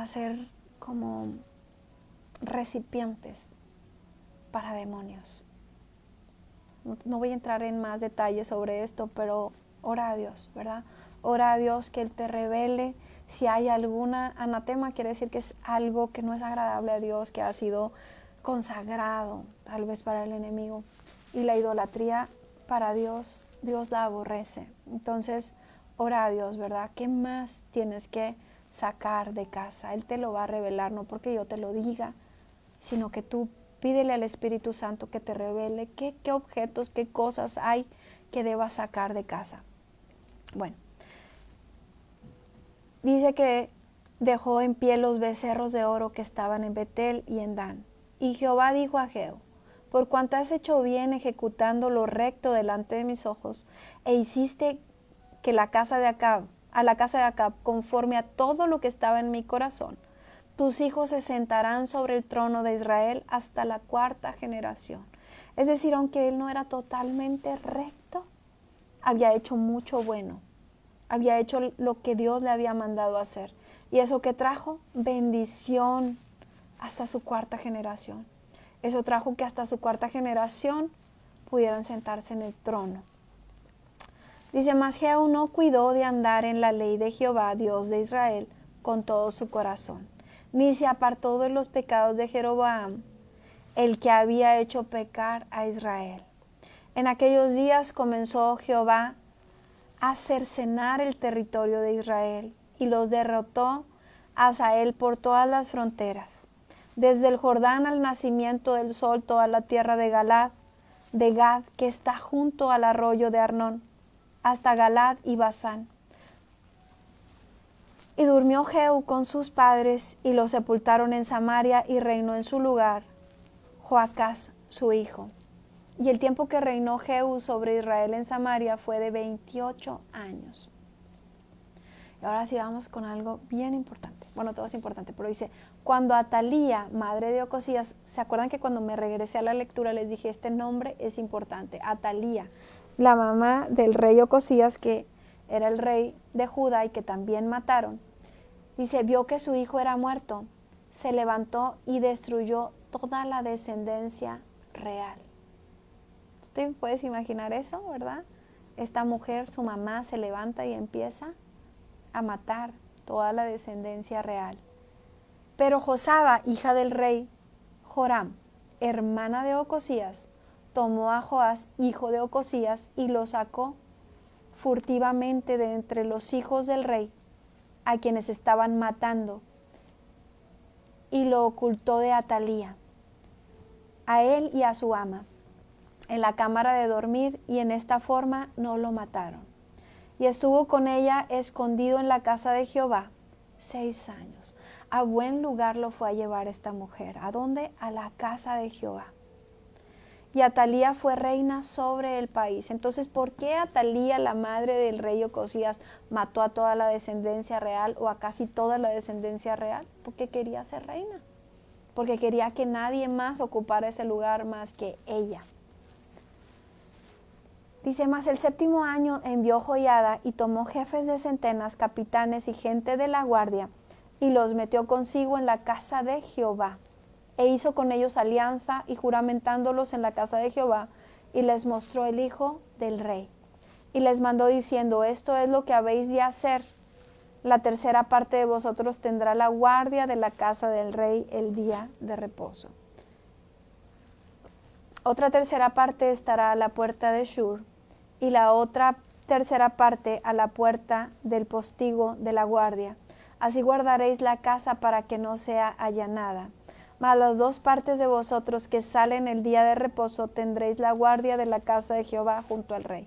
ser como recipientes para demonios. No voy a entrar en más detalles sobre esto, pero ora a Dios, ¿verdad? Ora a Dios que Él te revele si hay alguna anatema, quiere decir que es algo que no es agradable a Dios, que ha sido consagrado tal vez para el enemigo. Y la idolatría para Dios, Dios la aborrece. Entonces, ora a Dios, ¿verdad? ¿Qué más tienes que sacar de casa? Él te lo va a revelar, no porque yo te lo diga, sino que tú pídele al Espíritu Santo que te revele qué objetos, qué cosas hay que debas sacar de casa. Bueno, dice que dejó en pie los becerros de oro que estaban en Betel y en Dan. Y Jehová dijo a Geo, por cuanto has hecho bien ejecutando lo recto delante de mis ojos, e hiciste que a la casa de Acab, conforme a todo lo que estaba en mi corazón, tus hijos se sentarán sobre el trono de Israel hasta la 4ª generación. Es decir, aunque él no era totalmente recto, había hecho mucho bueno. Había hecho lo que Dios le había mandado hacer. ¿Y eso qué trajo? Bendición hasta su 4ª generación. Eso trajo que hasta su 4ª generación pudieran sentarse en el trono. Dice, mas Jehú no cuidó de andar en la ley de Jehová, Dios de Israel, con todo su corazón, ni se apartó de los pecados de Jeroboam, el que había hecho pecar a Israel. En aquellos días comenzó Jehová a cercenar el territorio de Israel y los derrotó a Hazael por todas las fronteras, desde el Jordán al nacimiento del sol, toda la tierra de Gad, que está junto al arroyo de Arnón, hasta Galad y Basán. Y durmió Jehú con sus padres y lo sepultaron en Samaria y reinó en su lugar Joacás su hijo. Y el tiempo que reinó Jehú sobre Israel en Samaria fue de 28 años. Y ahora sí vamos con algo bien importante. Bueno, todo es importante, pero dice, cuando Atalía, madre de Ocosías, ¿se acuerdan que cuando me regresé a la lectura les dije, este nombre es importante? Atalía, la mamá del rey Ocosías, que era el rey de Judá y que también mataron. Dice, vio que su hijo era muerto, se levantó y destruyó toda la descendencia real. ¿Tú te puedes imaginar eso, verdad? Esta mujer, su mamá, se levanta y empieza a matar toda la descendencia real. Pero Josaba, hija del rey Joram, hermana de Ocosías, tomó a Joás, hijo de Ocosías, y lo sacó furtivamente de entre los hijos del rey, a quienes estaban matando, y lo ocultó de Atalía, a él y a su ama, en la cámara de dormir, y en esta forma no lo mataron. Y estuvo con ella escondido en la casa de Jehová 6 años. A buen lugar lo fue a llevar esta mujer. ¿A dónde? A la casa de Jehová. Y Atalía fue reina sobre el país. Entonces, ¿por qué Atalía, la madre del rey Ocosías, mató a toda la descendencia real o a casi toda la descendencia real? Porque quería ser reina. Porque quería que nadie más ocupara ese lugar más que ella. Dice, mas el 7º año envió Joiada y tomó jefes de centenas, capitanes y gente de la guardia, y los metió consigo en la casa de Jehová, e hizo con ellos alianza y juramentándolos en la casa de Jehová, y les mostró el hijo del rey. Y les mandó diciendo, esto es lo que habéis de hacer. La 3ª parte de vosotros tendrá la guardia de la casa del rey el día de reposo. Otra 3ª parte estará a la puerta de Shur, y la otra 3ª parte a la puerta del postigo de la guardia. Así guardaréis la casa para que no sea allanada. Mas las 2 partes de vosotros que salen el día de reposo tendréis la guardia de la casa de Jehová junto al rey.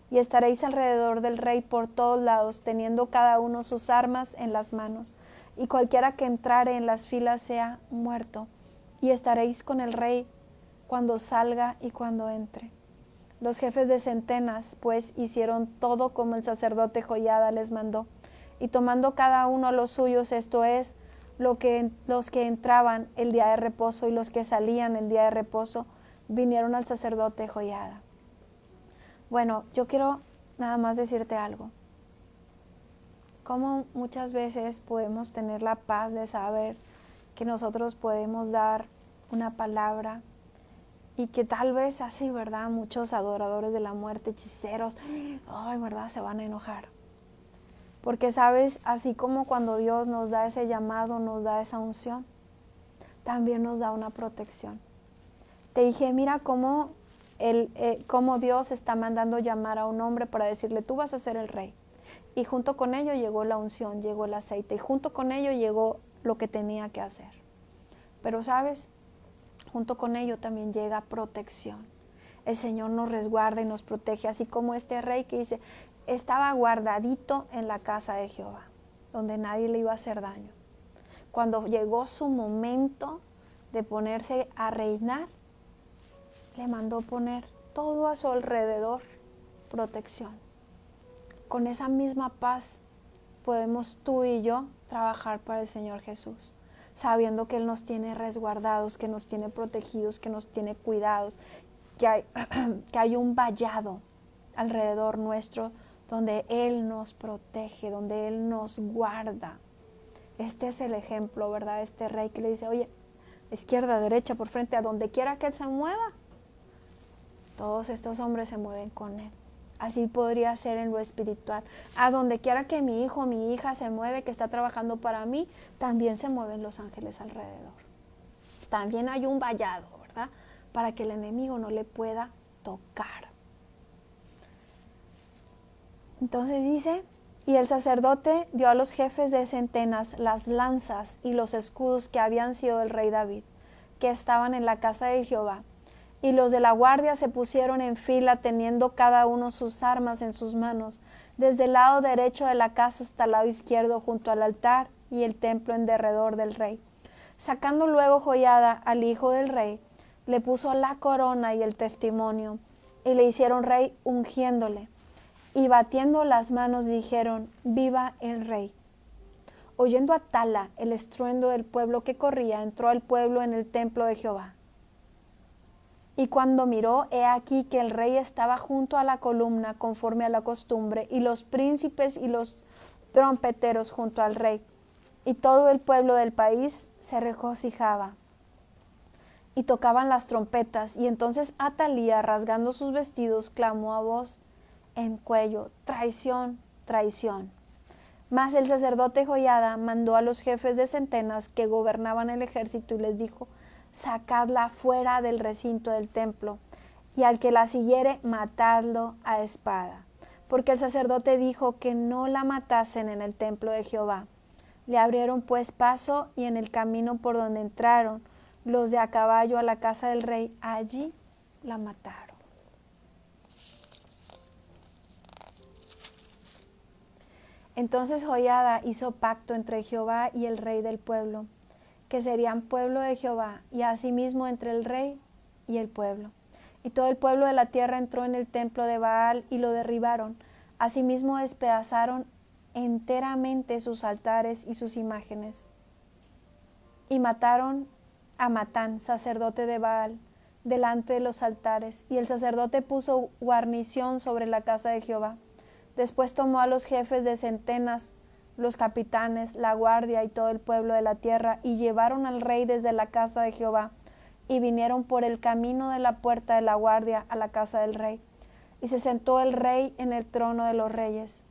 Y estaréis alrededor del rey por todos lados, teniendo cada uno sus armas en las manos. Y cualquiera que entrare en las filas sea muerto. Y estaréis con el rey cuando salga y cuando entre. Los jefes de centenas, pues, hicieron todo como el sacerdote Joiada les mandó, y tomando cada uno a los suyos, esto es, los que entraban el día de reposo y los que salían el día de reposo, vinieron al sacerdote Joiada. Bueno, yo quiero nada más decirte algo. Cómo muchas veces podemos tener la paz de saber que nosotros podemos dar una palabra y que tal vez así, ¿verdad? Muchos adoradores de la muerte, hechiceros, ay, ¿verdad? Se van a enojar. Porque, ¿sabes? Así como cuando Dios nos da ese llamado, nos da esa unción, también nos da una protección. Te dije, mira cómo Dios está mandando llamar a un hombre para decirle, tú vas a ser el rey. Y junto con ello llegó la unción, llegó el aceite, y junto con ello llegó lo que tenía que hacer. Pero, ¿sabes? Junto con ello también llega protección. El Señor nos resguarda y nos protege, así como este rey que dice, estaba guardadito en la casa de Jehová, donde nadie le iba a hacer daño. Cuando llegó su momento de ponerse a reinar, le mandó poner todo a su alrededor protección. Con esa misma paz podemos tú y yo trabajar para el Señor Jesús, sabiendo que Él nos tiene resguardados, que nos tiene protegidos, que nos tiene cuidados, que hay un vallado alrededor nuestro donde Él nos protege, donde Él nos guarda. Este es el ejemplo, ¿verdad? Este rey que le dice, oye, izquierda, derecha, por frente, a donde quiera que Él se mueva, todos estos hombres se mueven con Él. Así podría ser en lo espiritual. A donde quiera que mi hijo, mi hija se mueve, que está trabajando para mí, también se mueven los ángeles alrededor. También hay un vallado, ¿verdad? Para que el enemigo no le pueda tocar. Entonces dice, y el sacerdote dio a los jefes de centenas las lanzas y los escudos que habían sido del rey David, que estaban en la casa de Jehová. Y los de la guardia se pusieron en fila, teniendo cada uno sus armas en sus manos, desde el lado derecho de la casa hasta el lado izquierdo, junto al altar y el templo en derredor del rey. Sacando luego Joiada al hijo del rey, le puso la corona y el testimonio, y le hicieron rey ungiéndole. Y batiendo las manos dijeron, viva el rey. Oyendo Atala el estruendo del pueblo que corría, entró al pueblo en el templo de Jehová. Y cuando miró, he aquí que el rey estaba junto a la columna conforme a la costumbre, y los príncipes y los trompeteros junto al rey. Y todo el pueblo del país se regocijaba. Y tocaban las trompetas, y entonces Atalía, rasgando sus vestidos, clamó a voz en cuello, traición, traición. Mas el sacerdote Joiada mandó a los jefes de centenas que gobernaban el ejército y les dijo, sacadla fuera del recinto del templo, y al que la siguiere, matadlo a espada. Porque el sacerdote dijo que no la matasen en el templo de Jehová. Le abrieron pues paso, y en el camino por donde entraron los de a caballo a la casa del rey, allí la mataron. Entonces Joiada hizo pacto entre Jehová y el rey del pueblo, que serían pueblo de Jehová, y asimismo entre el rey y el pueblo. Y todo el pueblo de la tierra entró en el templo de Baal y lo derribaron. Asimismo despedazaron enteramente sus altares y sus imágenes. Y mataron a Matán, sacerdote de Baal, delante de los altares. Y el sacerdote puso guarnición sobre la casa de Jehová. Después tomó a los jefes de centenas, los capitanes, la guardia y todo el pueblo de la tierra, y llevaron al rey desde la casa de Jehová, y vinieron por el camino de la puerta de la guardia a la casa del rey. Y se sentó el rey en el trono de los reyes.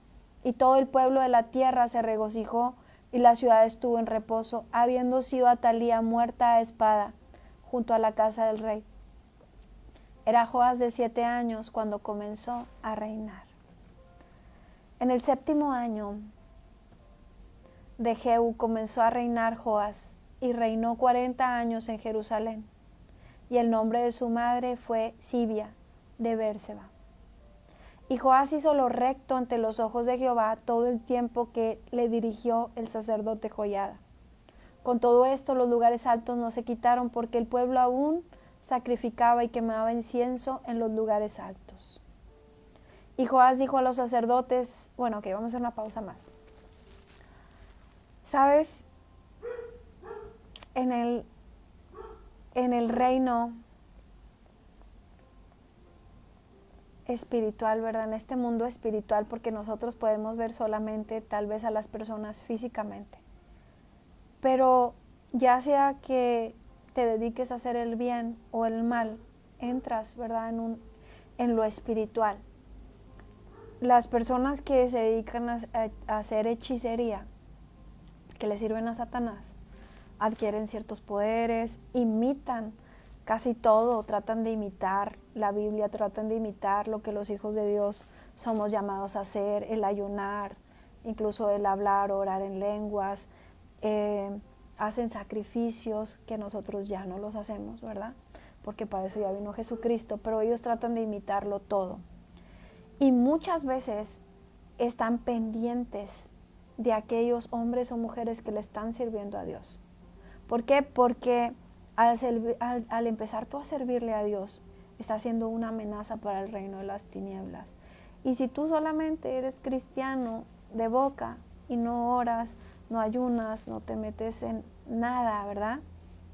Y todo el pueblo de la tierra se regocijó, y la ciudad estuvo en reposo, habiendo sido Atalía muerta a espada, junto a la casa del rey. Era Joas de 7 años cuando comenzó a reinar. En el 7º año de Jehú comenzó a reinar Joas, y reinó 40 años en Jerusalén. Y el nombre de su madre fue Sibia de Bérseba. Y Joas hizo lo recto ante los ojos de Jehová todo el tiempo que le dirigió el sacerdote Joiada. Con todo esto los lugares altos no se quitaron, porque el pueblo aún sacrificaba y quemaba incienso en los lugares altos. Y Joás dijo a los sacerdotes, bueno, ok, vamos a hacer una pausa más. ¿Sabes? En el reino espiritual, ¿verdad? En este mundo espiritual, porque nosotros podemos ver solamente tal vez a las personas físicamente. Pero ya sea que te dediques a hacer el bien o el mal, entras, ¿verdad? En lo espiritual. Las personas que se dedican a hacer hechicería, que le sirven a Satanás, adquieren ciertos poderes, imitan casi todo, tratan de imitar la Biblia, tratan de imitar lo que los hijos de Dios somos llamados a hacer, el ayunar, incluso el hablar, orar en lenguas, hacen sacrificios que nosotros ya no los hacemos, ¿verdad? Porque para eso ya vino Jesucristo, pero ellos tratan de imitarlo todo. Y muchas veces están pendientes de aquellos hombres o mujeres que le están sirviendo a Dios. ¿Por qué? Porque al empezar tú a servirle a Dios, está siendo una amenaza para el reino de las tinieblas. Y si tú solamente eres cristiano de boca y no oras, no ayunas, no te metes en nada, ¿verdad?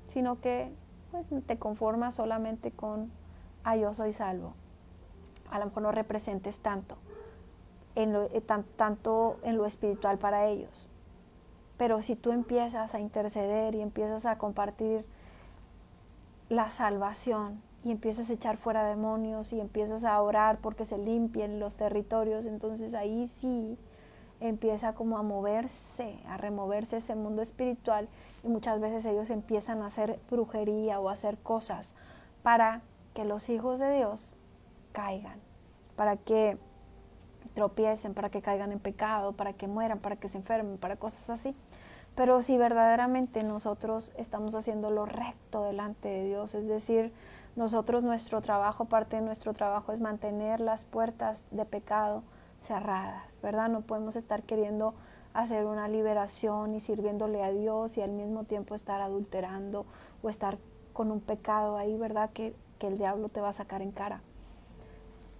Sino que pues, te conformas solamente con, yo soy salvo. A lo mejor no representes tanto en lo espiritual para ellos. Pero si tú empiezas a interceder y empiezas a compartir la salvación y empiezas a echar fuera demonios y empiezas a orar porque se limpien los territorios, entonces ahí sí empieza como a moverse, a removerse ese mundo espiritual y muchas veces ellos empiezan a hacer brujería o a hacer cosas para que los hijos de Dios caigan, para que tropiecen, para que caigan en pecado, para que mueran, para que se enfermen, para cosas así. Pero si verdaderamente nosotros estamos haciendo lo recto delante de Dios, es decir, nosotros nuestro trabajo, parte de nuestro trabajo es mantener las puertas de pecado cerradas, ¿verdad? No podemos estar queriendo hacer una liberación y sirviéndole a Dios y al mismo tiempo estar adulterando o estar con un pecado ahí, ¿verdad? Que el diablo te va a sacar en cara.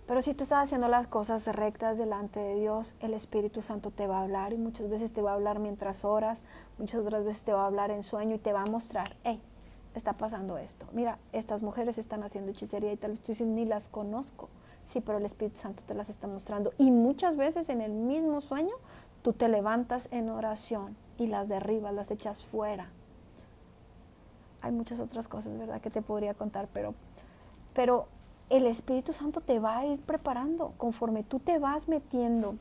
Pero si tú estás haciendo las cosas rectas delante de Dios, el Espíritu Santo te va a hablar y muchas veces te va a hablar mientras oras, muchas otras veces te va a hablar en sueño y te va a mostrar, hey, está pasando esto. Mira, estas mujeres están haciendo hechicería y tal, tú dices, ni las conozco. Sí, pero el Espíritu Santo te las está mostrando. Y muchas veces en el mismo sueño, tú te levantas en oración y las derribas, las echas fuera. Hay muchas otras cosas, ¿verdad?, que te podría contar, pero el Espíritu Santo te va a ir preparando conforme tú te vas metiendo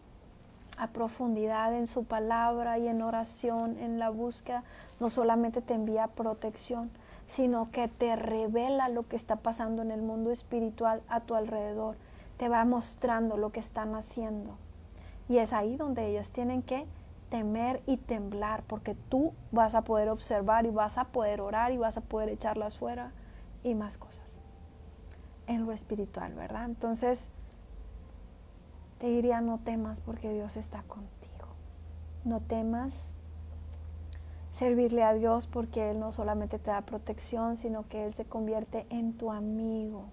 a profundidad en su palabra y en oración, en la búsqueda. No solamente te envía protección, sino que te revela lo que está pasando en el mundo espiritual a tu alrededor. Te va mostrando lo que están haciendo. Y es ahí donde ellas tienen que temer y temblar, porque tú vas a poder observar y vas a poder orar y vas a poder echarlas fuera y más cosas en lo espiritual, ¿verdad? Entonces te diría, no temas porque Dios está contigo. No temas servirle a Dios porque Él no solamente te da protección, sino que Él se convierte en tu amigo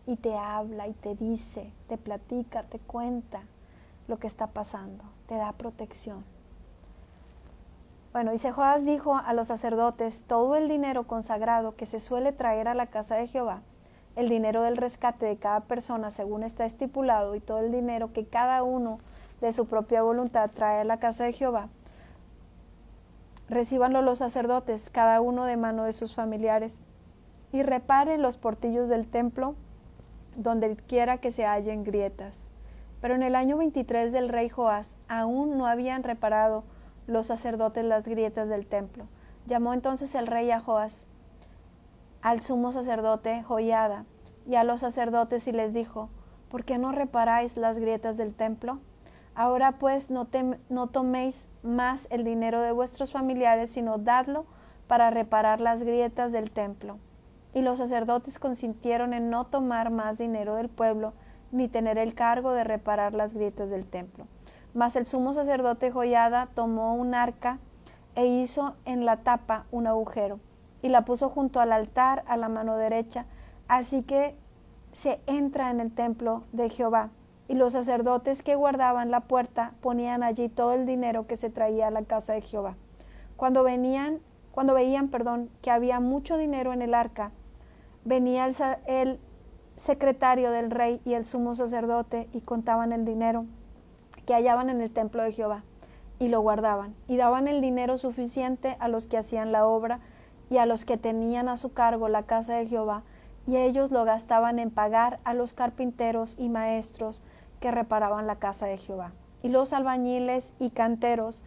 y te habla y te dice, te platica, te cuenta lo que está pasando, te da protección. Bueno, y Joás dijo a los sacerdotes, todo el dinero consagrado que se suele traer a la casa de Jehová, el dinero del rescate de cada persona según está estipulado y todo el dinero que cada uno de su propia voluntad trae a la casa de Jehová, recíbanlo los sacerdotes, cada uno de mano de sus familiares, y reparen los portillos del templo donde quiera que se hallen grietas. Pero en el año 23 del rey Joás aún no habían reparado los sacerdotes las grietas del templo. Llamó entonces el rey a Joás, al sumo sacerdote Joiada y a los sacerdotes y les dijo, ¿por qué no reparáis las grietas del templo? Ahora pues no toméis más el dinero de vuestros familiares, sino dadlo para reparar las grietas del templo. Y los sacerdotes consintieron en no tomar más dinero del pueblo, ni tener el cargo de reparar las grietas del templo. Mas el sumo sacerdote Joiada tomó un arca e hizo en la tapa un agujero, y la puso junto al altar a la mano derecha, Así que se entra en el templo de Jehová, y los sacerdotes que guardaban la puerta ponían allí todo el dinero que se traía a la casa de Jehová. Cuando veían, que había mucho dinero en el arca, venía el secretario del rey y el sumo sacerdote y contaban el dinero que hallaban en el templo de Jehová y lo guardaban, y daban el dinero suficiente a los que hacían la obra y a los que tenían a su cargo la casa de Jehová, y ellos lo gastaban en pagar a los carpinteros y maestros que reparaban la casa de Jehová, y los albañiles y canteros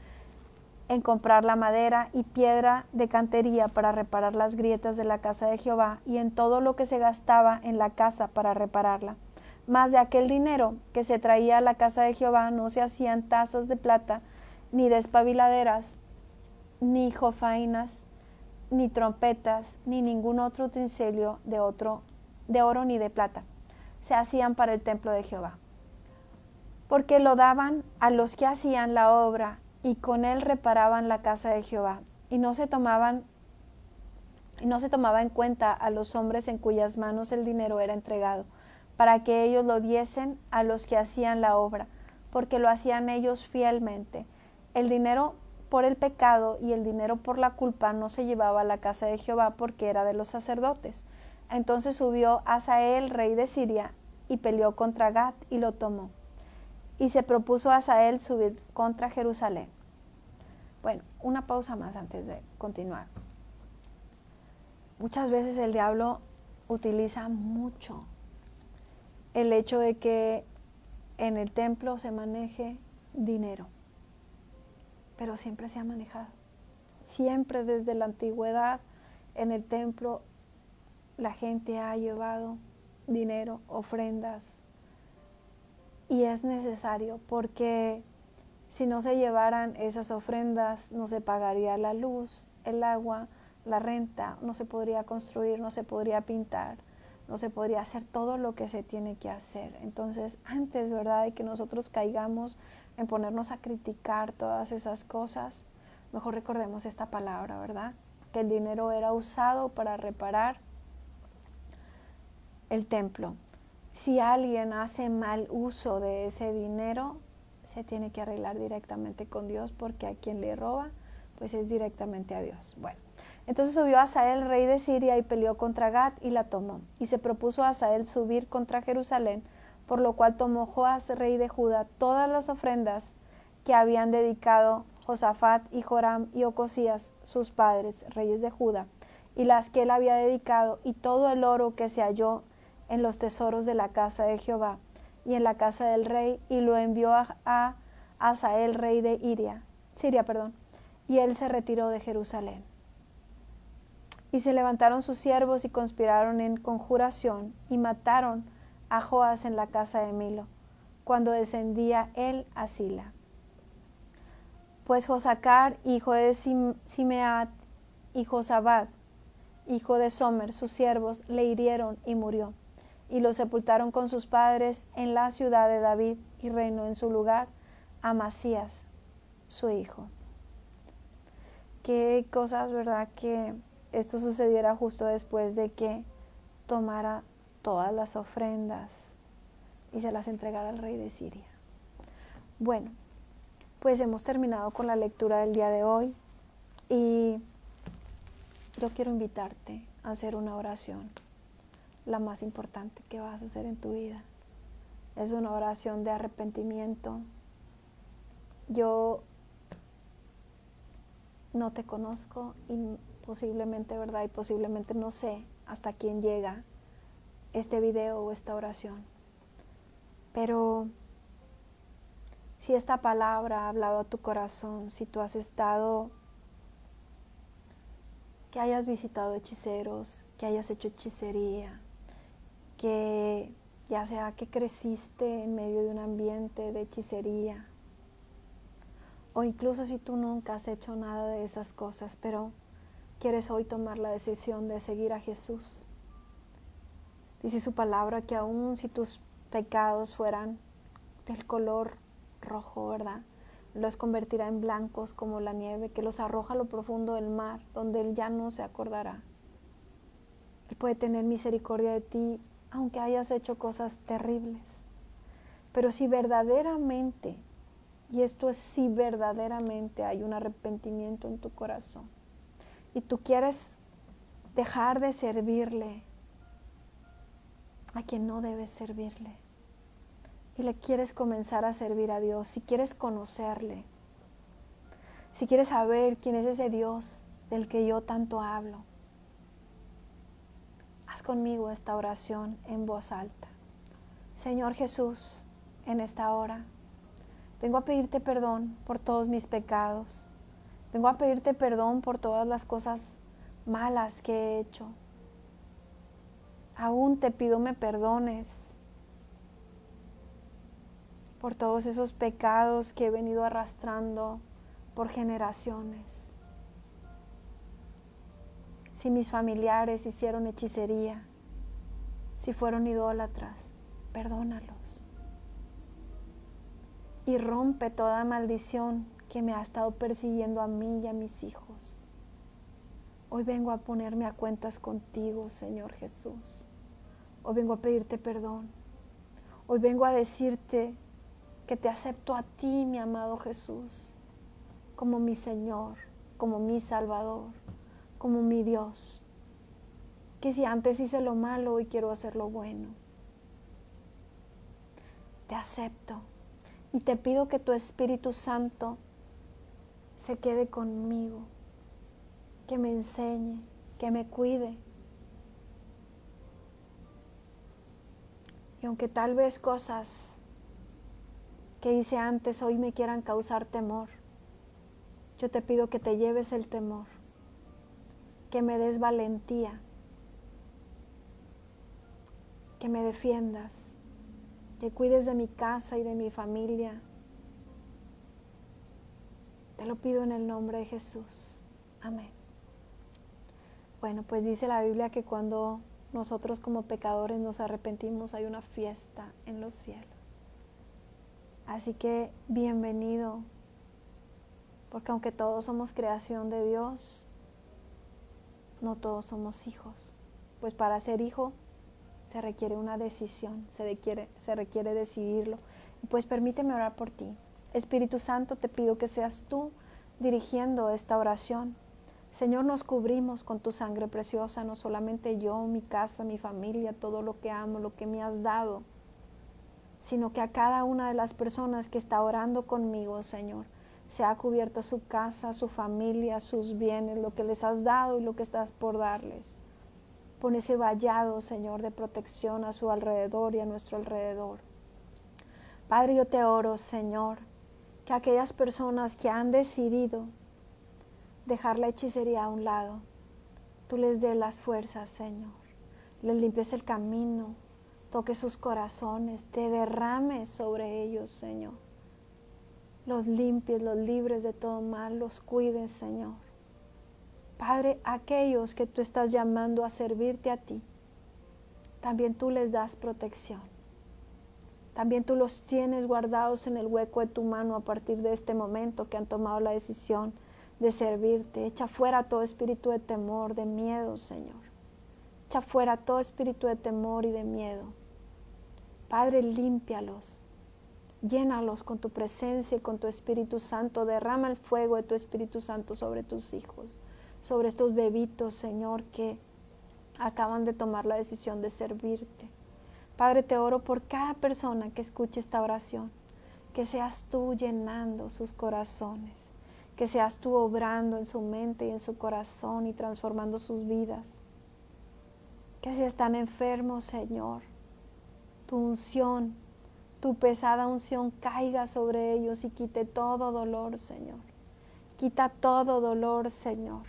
en comprar la madera y piedra de cantería para reparar las grietas de la casa de Jehová, y en todo lo que se gastaba en la casa para repararla. Mas de aquel dinero que se traía a la casa de Jehová no se hacían tazas de plata, ni despabiladeras, ni jofainas, ni trompetas, ni ningún otro utensilio de oro ni de plata. Se hacían para el templo de Jehová, porque lo daban a los que hacían la obra, y con él reparaban la casa de Jehová, y no se tomaba en cuenta a los hombres en cuyas manos el dinero era entregado, para que ellos lo diesen a los que hacían la obra, porque lo hacían ellos fielmente. El dinero por el pecado y el dinero por la culpa no se llevaba a la casa de Jehová, porque era de los sacerdotes. Entonces subió Hazael, rey de Siria, y peleó contra Gat y lo tomó. Y se propuso Hazael subir contra Jerusalén. Bueno, una pausa más antes de continuar. Muchas veces el diablo utiliza mucho el hecho de que en el templo se maneje dinero, pero siempre se ha manejado. Siempre desde la antigüedad en el templo la gente ha llevado dinero, ofrendas, y es necesario, porque si no se llevaran esas ofrendas no se pagaría la luz, el agua, la renta, no se podría construir, no se podría pintar, no se podría hacer todo lo que se tiene que hacer. Entonces, antes, ¿verdad?, de que nosotros caigamos en ponernos a criticar todas esas cosas, mejor recordemos esta palabra, ¿verdad? Que el dinero era usado para reparar el templo. Si alguien hace mal uso de ese dinero, se tiene que arreglar directamente con Dios, porque a quien le roba, pues es directamente a Dios. Bueno, entonces subió Hazael, rey de Siria, y peleó contra Gat y la tomó. Y se propuso Hazael subir contra Jerusalén, por lo cual tomó Joás, rey de Judá, todas las ofrendas que habían dedicado Josafat y Joram y Ocosías, sus padres, reyes de Judá, y las que él había dedicado, y todo el oro que se halló en los tesoros de la casa de Jehová y en la casa del rey, y lo envió a Hazael, rey de Siria, y él se retiró de Jerusalén. Y se levantaron sus siervos y conspiraron en conjuración, y mataron a Joás en la casa de Milo, cuando descendía él a Sila. Pues Josacar, hijo de Simeat, y Josabad, hijo de Somer, sus siervos, le hirieron y murió. Y lo sepultaron con sus padres en la ciudad de David, y reinó en su lugar Amasías, su hijo. Qué cosas, ¿verdad?, que esto sucediera justo después de que tomara todas las ofrendas y se las entregara al rey de Siria. Bueno, pues hemos terminado con la lectura del día de hoy, y yo quiero invitarte a hacer una oración, la más importante que vas a hacer en tu vida. Es una oración de arrepentimiento. Yo no te conozco y posiblemente, ¿verdad?, y posiblemente no sé hasta quién llega este video o esta oración. Pero si esta palabra ha hablado a tu corazón, si tú has estado, que hayas visitado hechiceros, que hayas hecho hechicería, que ya sea que creciste en medio de un ambiente de hechicería, o incluso si tú nunca has hecho nada de esas cosas, pero quieres hoy tomar la decisión de seguir a Jesús. Dice su palabra que aun si tus pecados fueran del color rojo, ¿verdad?, los convertirá en blancos como la nieve, que los arroja a lo profundo del mar, donde Él ya no se acordará. Él puede tener misericordia de ti, aunque hayas hecho cosas terribles. Pero si verdaderamente, y esto es si verdaderamente hay un arrepentimiento en tu corazón, y tú quieres dejar de servirle a quien no debes servirle, y le quieres comenzar a servir a Dios, si quieres conocerle, si quieres saber quién es ese Dios del que yo tanto hablo, haz conmigo esta oración en voz alta. Señor Jesús, en esta hora vengo a pedirte perdón por todos mis pecados. Vengo a pedirte perdón por todas las cosas malas que he hecho. Aún te pido me perdones por todos esos pecados que he venido arrastrando por generaciones. Si mis familiares hicieron hechicería, si fueron idólatras, perdónalos. Y rompe toda maldición que me ha estado persiguiendo a mí y a mis hijos. Hoy vengo a ponerme a cuentas contigo, Señor Jesús. Hoy vengo a pedirte perdón. Hoy vengo a decirte que te acepto a ti, mi amado Jesús, como mi Señor, como mi Salvador, como mi Dios. Que si antes hice lo malo, hoy quiero hacer lo bueno. Te acepto y te pido que tu Espíritu Santo se quede conmigo, que me enseñe, que me cuide. Y aunque tal vez cosas que hice antes hoy me quieran causar temor, yo te pido que te lleves el temor, que me des valentía, que me defiendas, que cuides de mi casa y de mi familia. Te lo pido en el nombre de Jesús. Amén. Bueno, pues dice la Biblia que cuando nosotros como pecadores nos arrepentimos hay una fiesta en los cielos. Así que bienvenido, porque aunque todos somos creación de Dios, no todos somos hijos. Pues para ser hijo se requiere una decisión, se requiere decidirlo. Y pues permíteme orar por ti. Espíritu Santo, te pido que seas tú dirigiendo esta oración. Señor, nos cubrimos con tu sangre preciosa, no solamente yo, mi casa, mi familia, todo lo que amo, lo que me has dado, sino que a cada una de las personas que está orando conmigo, Señor, sea cubierta su casa, su familia, sus bienes, lo que les has dado y lo que estás por darles. Pon ese vallado, Señor, de protección a su alrededor y a nuestro alrededor. Padre, yo te oro, Señor, que aquellas personas que han decidido dejar la hechicería a un lado, tú les des las fuerzas, Señor. Les limpies el camino, toques sus corazones, te derrames sobre ellos, Señor. Los limpies, los libres de todo mal, los cuides, Señor. Padre, aquellos que tú estás llamando a servirte a ti, también tú les das protección. También tú los tienes guardados en el hueco de tu mano a partir de este momento que han tomado la decisión de servirte. Echa fuera todo espíritu de temor, de miedo, Señor. Echa fuera todo espíritu de temor y de miedo. Padre, límpialos. Llénalos con tu presencia y con tu Espíritu Santo. Derrama el fuego de tu Espíritu Santo sobre tus hijos, sobre estos bebitos, Señor, que acaban de tomar la decisión de servirte. Padre, te oro por cada persona que escuche esta oración, que seas tú llenando sus corazones, que seas tú obrando en su mente y en su corazón y transformando sus vidas. Que si están enfermos, Señor, tu unción, tu pesada unción caiga sobre ellos y quite todo dolor, Señor. Quita todo dolor, Señor.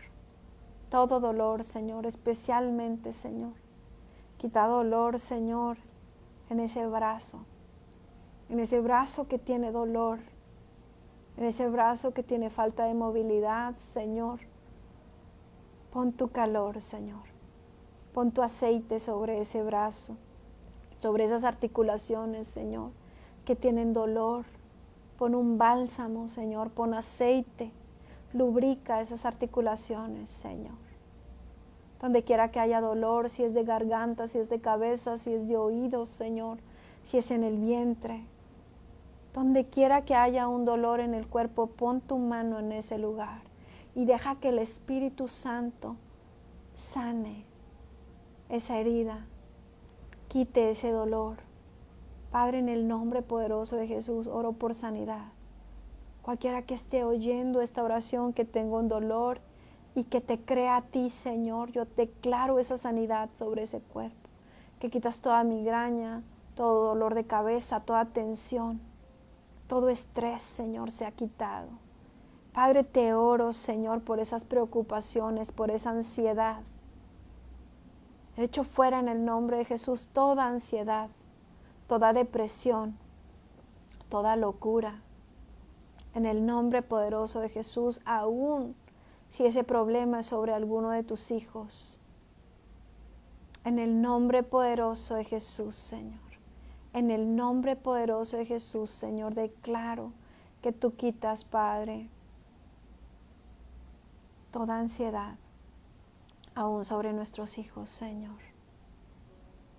Todo dolor, Señor, especialmente, Señor. Quita dolor, Señor, en ese brazo que tiene dolor, en ese brazo que tiene falta de movilidad, Señor. Pon tu calor, Señor. Pon tu aceite sobre ese brazo, sobre esas articulaciones, Señor, que tienen dolor. Pon un bálsamo, Señor, pon aceite, lubrica esas articulaciones, Señor. Donde quiera que haya dolor, si es de garganta, si es de cabeza, si es de oídos, Señor, si es en el vientre. Donde quiera que haya un dolor en el cuerpo, pon tu mano en ese lugar y deja que el Espíritu Santo sane esa herida, quite ese dolor. Padre, en el nombre poderoso de Jesús, oro por sanidad. Cualquiera que esté oyendo esta oración, que tenga un dolor y que te crea a ti, Señor, yo declaro esa sanidad sobre ese cuerpo, que quitas toda migraña, todo dolor de cabeza, toda tensión, todo estrés, Señor, se ha quitado. Padre, te oro, Señor, por esas preocupaciones, por esa ansiedad. Echo fuera en el nombre de Jesús toda ansiedad, toda depresión, toda locura. En el nombre poderoso de Jesús, aún si ese problema es sobre alguno de tus hijos. En el nombre poderoso de Jesús, Señor. En el nombre poderoso de Jesús, Señor, declaro que tú quitas, Padre, toda ansiedad, aún sobre nuestros hijos, Señor.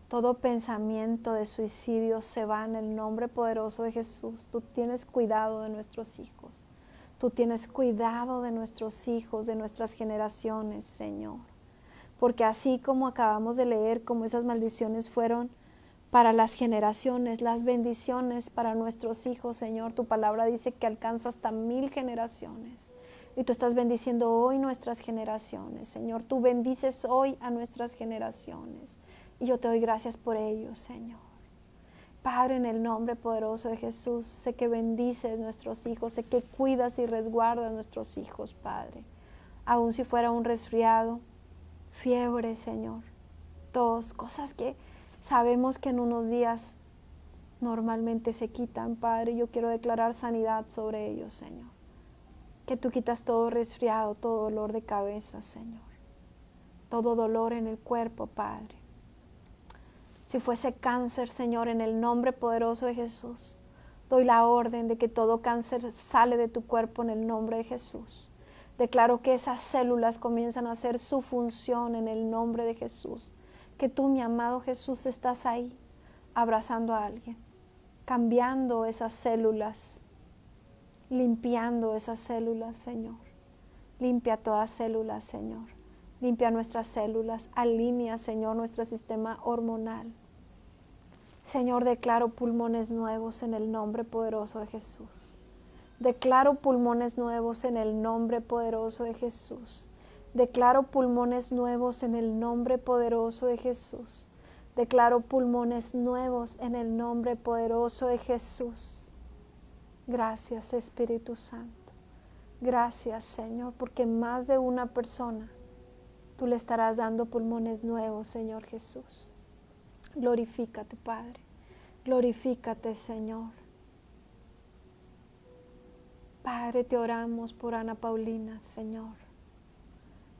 Todo pensamiento de suicidio se va en el nombre poderoso de Jesús. Tú tienes cuidado de nuestros hijos. Tú tienes cuidado de nuestros hijos, de nuestras generaciones, Señor. Porque así como acabamos de leer, como esas maldiciones fueron para las generaciones, las bendiciones para nuestros hijos, Señor. Tu palabra dice que alcanza hasta 1000 generaciones. Y tú estás bendiciendo hoy nuestras generaciones, Señor. Tú bendices hoy a nuestras generaciones. Y yo te doy gracias por ello, Señor. Padre, en el nombre poderoso de Jesús, sé que bendices nuestros hijos, sé que cuidas y resguardas nuestros hijos, Padre. Aun si fuera un resfriado, fiebre, Señor, tos, cosas que sabemos que en unos días normalmente se quitan, Padre. Yo quiero declarar sanidad sobre ellos, Señor. Que tú quitas todo resfriado, todo dolor de cabeza, Señor. Todo dolor en el cuerpo, Padre. Si fuese cáncer, Señor, en el nombre poderoso de Jesús, doy la orden de que todo cáncer sale de tu cuerpo en el nombre de Jesús. Declaro que esas células comienzan a hacer su función en el nombre de Jesús. Que tú, mi amado Jesús, estás ahí abrazando a alguien, cambiando esas células, limpiando esas células, Señor. Limpia todas células, Señor. Limpia nuestras células, alinea, Señor, nuestro sistema hormonal. Señor, declaro pulmones nuevos en el nombre poderoso de Jesús. Declaro pulmones nuevos en el nombre poderoso de Jesús. Declaro pulmones nuevos en el nombre poderoso de Jesús. Declaro pulmones nuevos en el nombre poderoso de Jesús. Gracias, Espíritu Santo. Gracias, Señor, porque más de una persona tú le estarás dando pulmones nuevos, Señor Jesús. Glorifícate, Padre. Glorifícate, Señor. Padre, te oramos por Ana Paulina, Señor.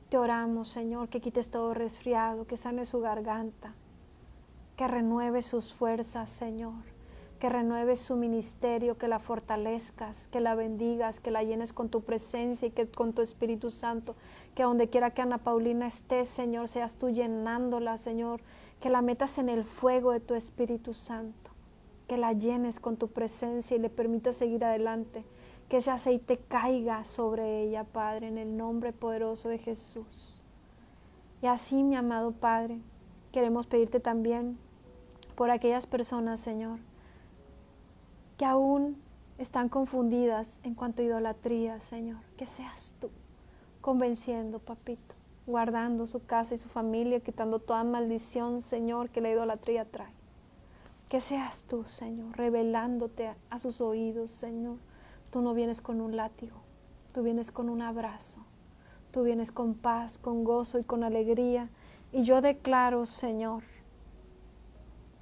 Te oramos, Señor, que quites todo resfriado, que sane su garganta, que renueve sus fuerzas, Señor, que renueve su ministerio, que la fortalezcas, que la bendigas, que la llenes con tu presencia y que con tu Espíritu Santo, que donde quiera que Ana Paulina esté, Señor, seas tú llenándola, Señor, que la metas en el fuego de tu Espíritu Santo, que la llenes con tu presencia y le permitas seguir adelante, que ese aceite caiga sobre ella, Padre, en el nombre poderoso de Jesús. Y así, mi amado Padre, queremos pedirte también por aquellas personas, Señor, que aún están confundidas en cuanto a idolatría, Señor, que seas tú convenciendo, papito, guardando su casa y su familia, quitando toda maldición, Señor, que la idolatría trae. Que seas tú, Señor, revelándote a sus oídos, Señor. Tú no vienes con un látigo, tú vienes con un abrazo, tú vienes con paz, con gozo y con alegría. Y yo declaro, Señor,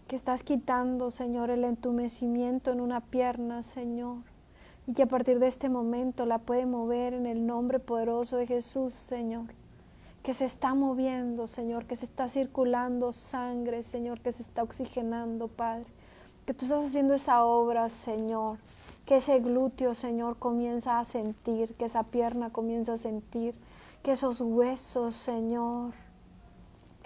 que estás quitando, Señor, el entumecimiento en una pierna, Señor, y que a partir de este momento la puede mover en el nombre poderoso de Jesús, Señor, que se está moviendo, Señor, que se está circulando sangre, Señor, que se está oxigenando, Padre, que tú estás haciendo esa obra, Señor, que ese glúteo, Señor, comienza a sentir, que esa pierna comienza a sentir, que esos huesos, Señor,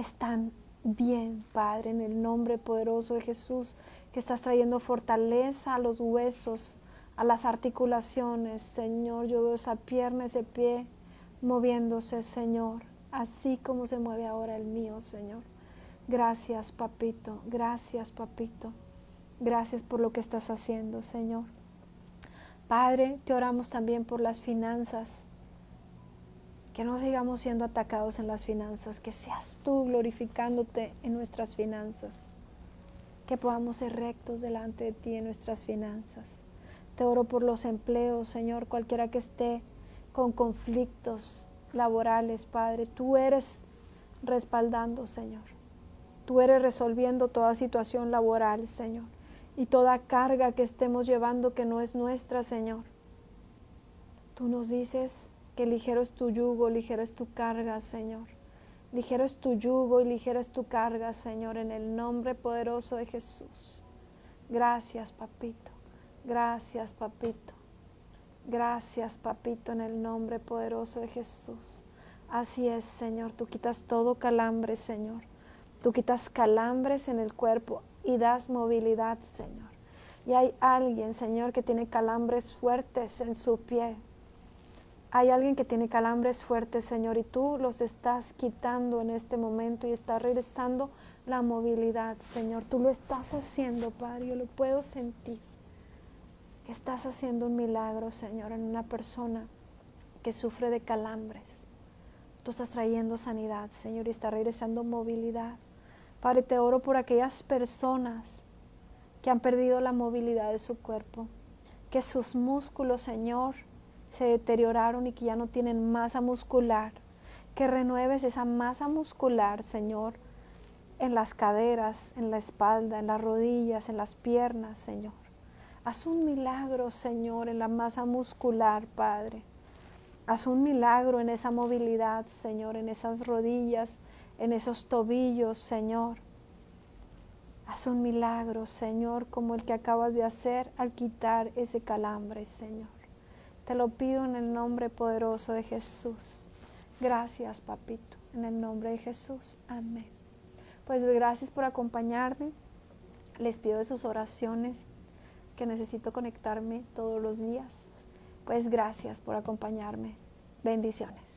están bien, Padre, en el nombre poderoso de Jesús, que estás trayendo fortaleza a los huesos, a las articulaciones, Señor. Yo veo esa pierna, ese pie moviéndose, Señor, así como se mueve ahora el mío, Señor. Gracias, papito, gracias, papito. Gracias por lo que estás haciendo, Señor. Padre, te oramos también por las finanzas, que no sigamos siendo atacados en las finanzas, que seas tú glorificándote en nuestras finanzas, que podamos ser rectos delante de ti en nuestras finanzas. Te oro por los empleos, Señor, cualquiera que esté con conflictos laborales, Padre, tú eres respaldando, Señor. Tú eres resolviendo toda situación laboral, Señor, y toda carga que estemos llevando que no es nuestra, Señor. Tú nos dices que ligero es tu yugo, ligero es tu carga, Señor. Ligero es tu yugo y ligera es tu carga, Señor, en el nombre poderoso de Jesús. Gracias, papito. Gracias, papito. Gracias, papito, en el nombre poderoso de Jesús. Así es, Señor. Tú quitas todo calambre, Señor. Tú quitas calambres en el cuerpo y das movilidad, Señor. Y hay alguien, Señor, que tiene calambres fuertes en su pie. Hay alguien que tiene calambres fuertes, Señor, y tú los estás quitando en este momento y estás regresando la movilidad, Señor. Tú lo estás haciendo, Padre, yo lo puedo sentir. Que estás haciendo un milagro, Señor, en una persona que sufre de calambres. Tú estás trayendo sanidad, Señor, y está regresando movilidad. Padre, te oro por aquellas personas que han perdido la movilidad de su cuerpo, que sus músculos, Señor, se deterioraron y que ya no tienen masa muscular. Que renueves esa masa muscular, Señor, en las caderas, en la espalda, en las rodillas, en las piernas, Señor. Haz un milagro, Señor, en la masa muscular, Padre. Haz un milagro en esa movilidad, Señor, en esas rodillas, en esos tobillos, Señor. Haz un milagro, Señor, como el que acabas de hacer al quitar ese calambre, Señor. Te lo pido en el nombre poderoso de Jesús. Gracias, papito, en el nombre de Jesús. Amén. Pues gracias por acompañarme. Les pido de sus oraciones, que necesito conectarme todos los días. Pues gracias por acompañarme. Bendiciones.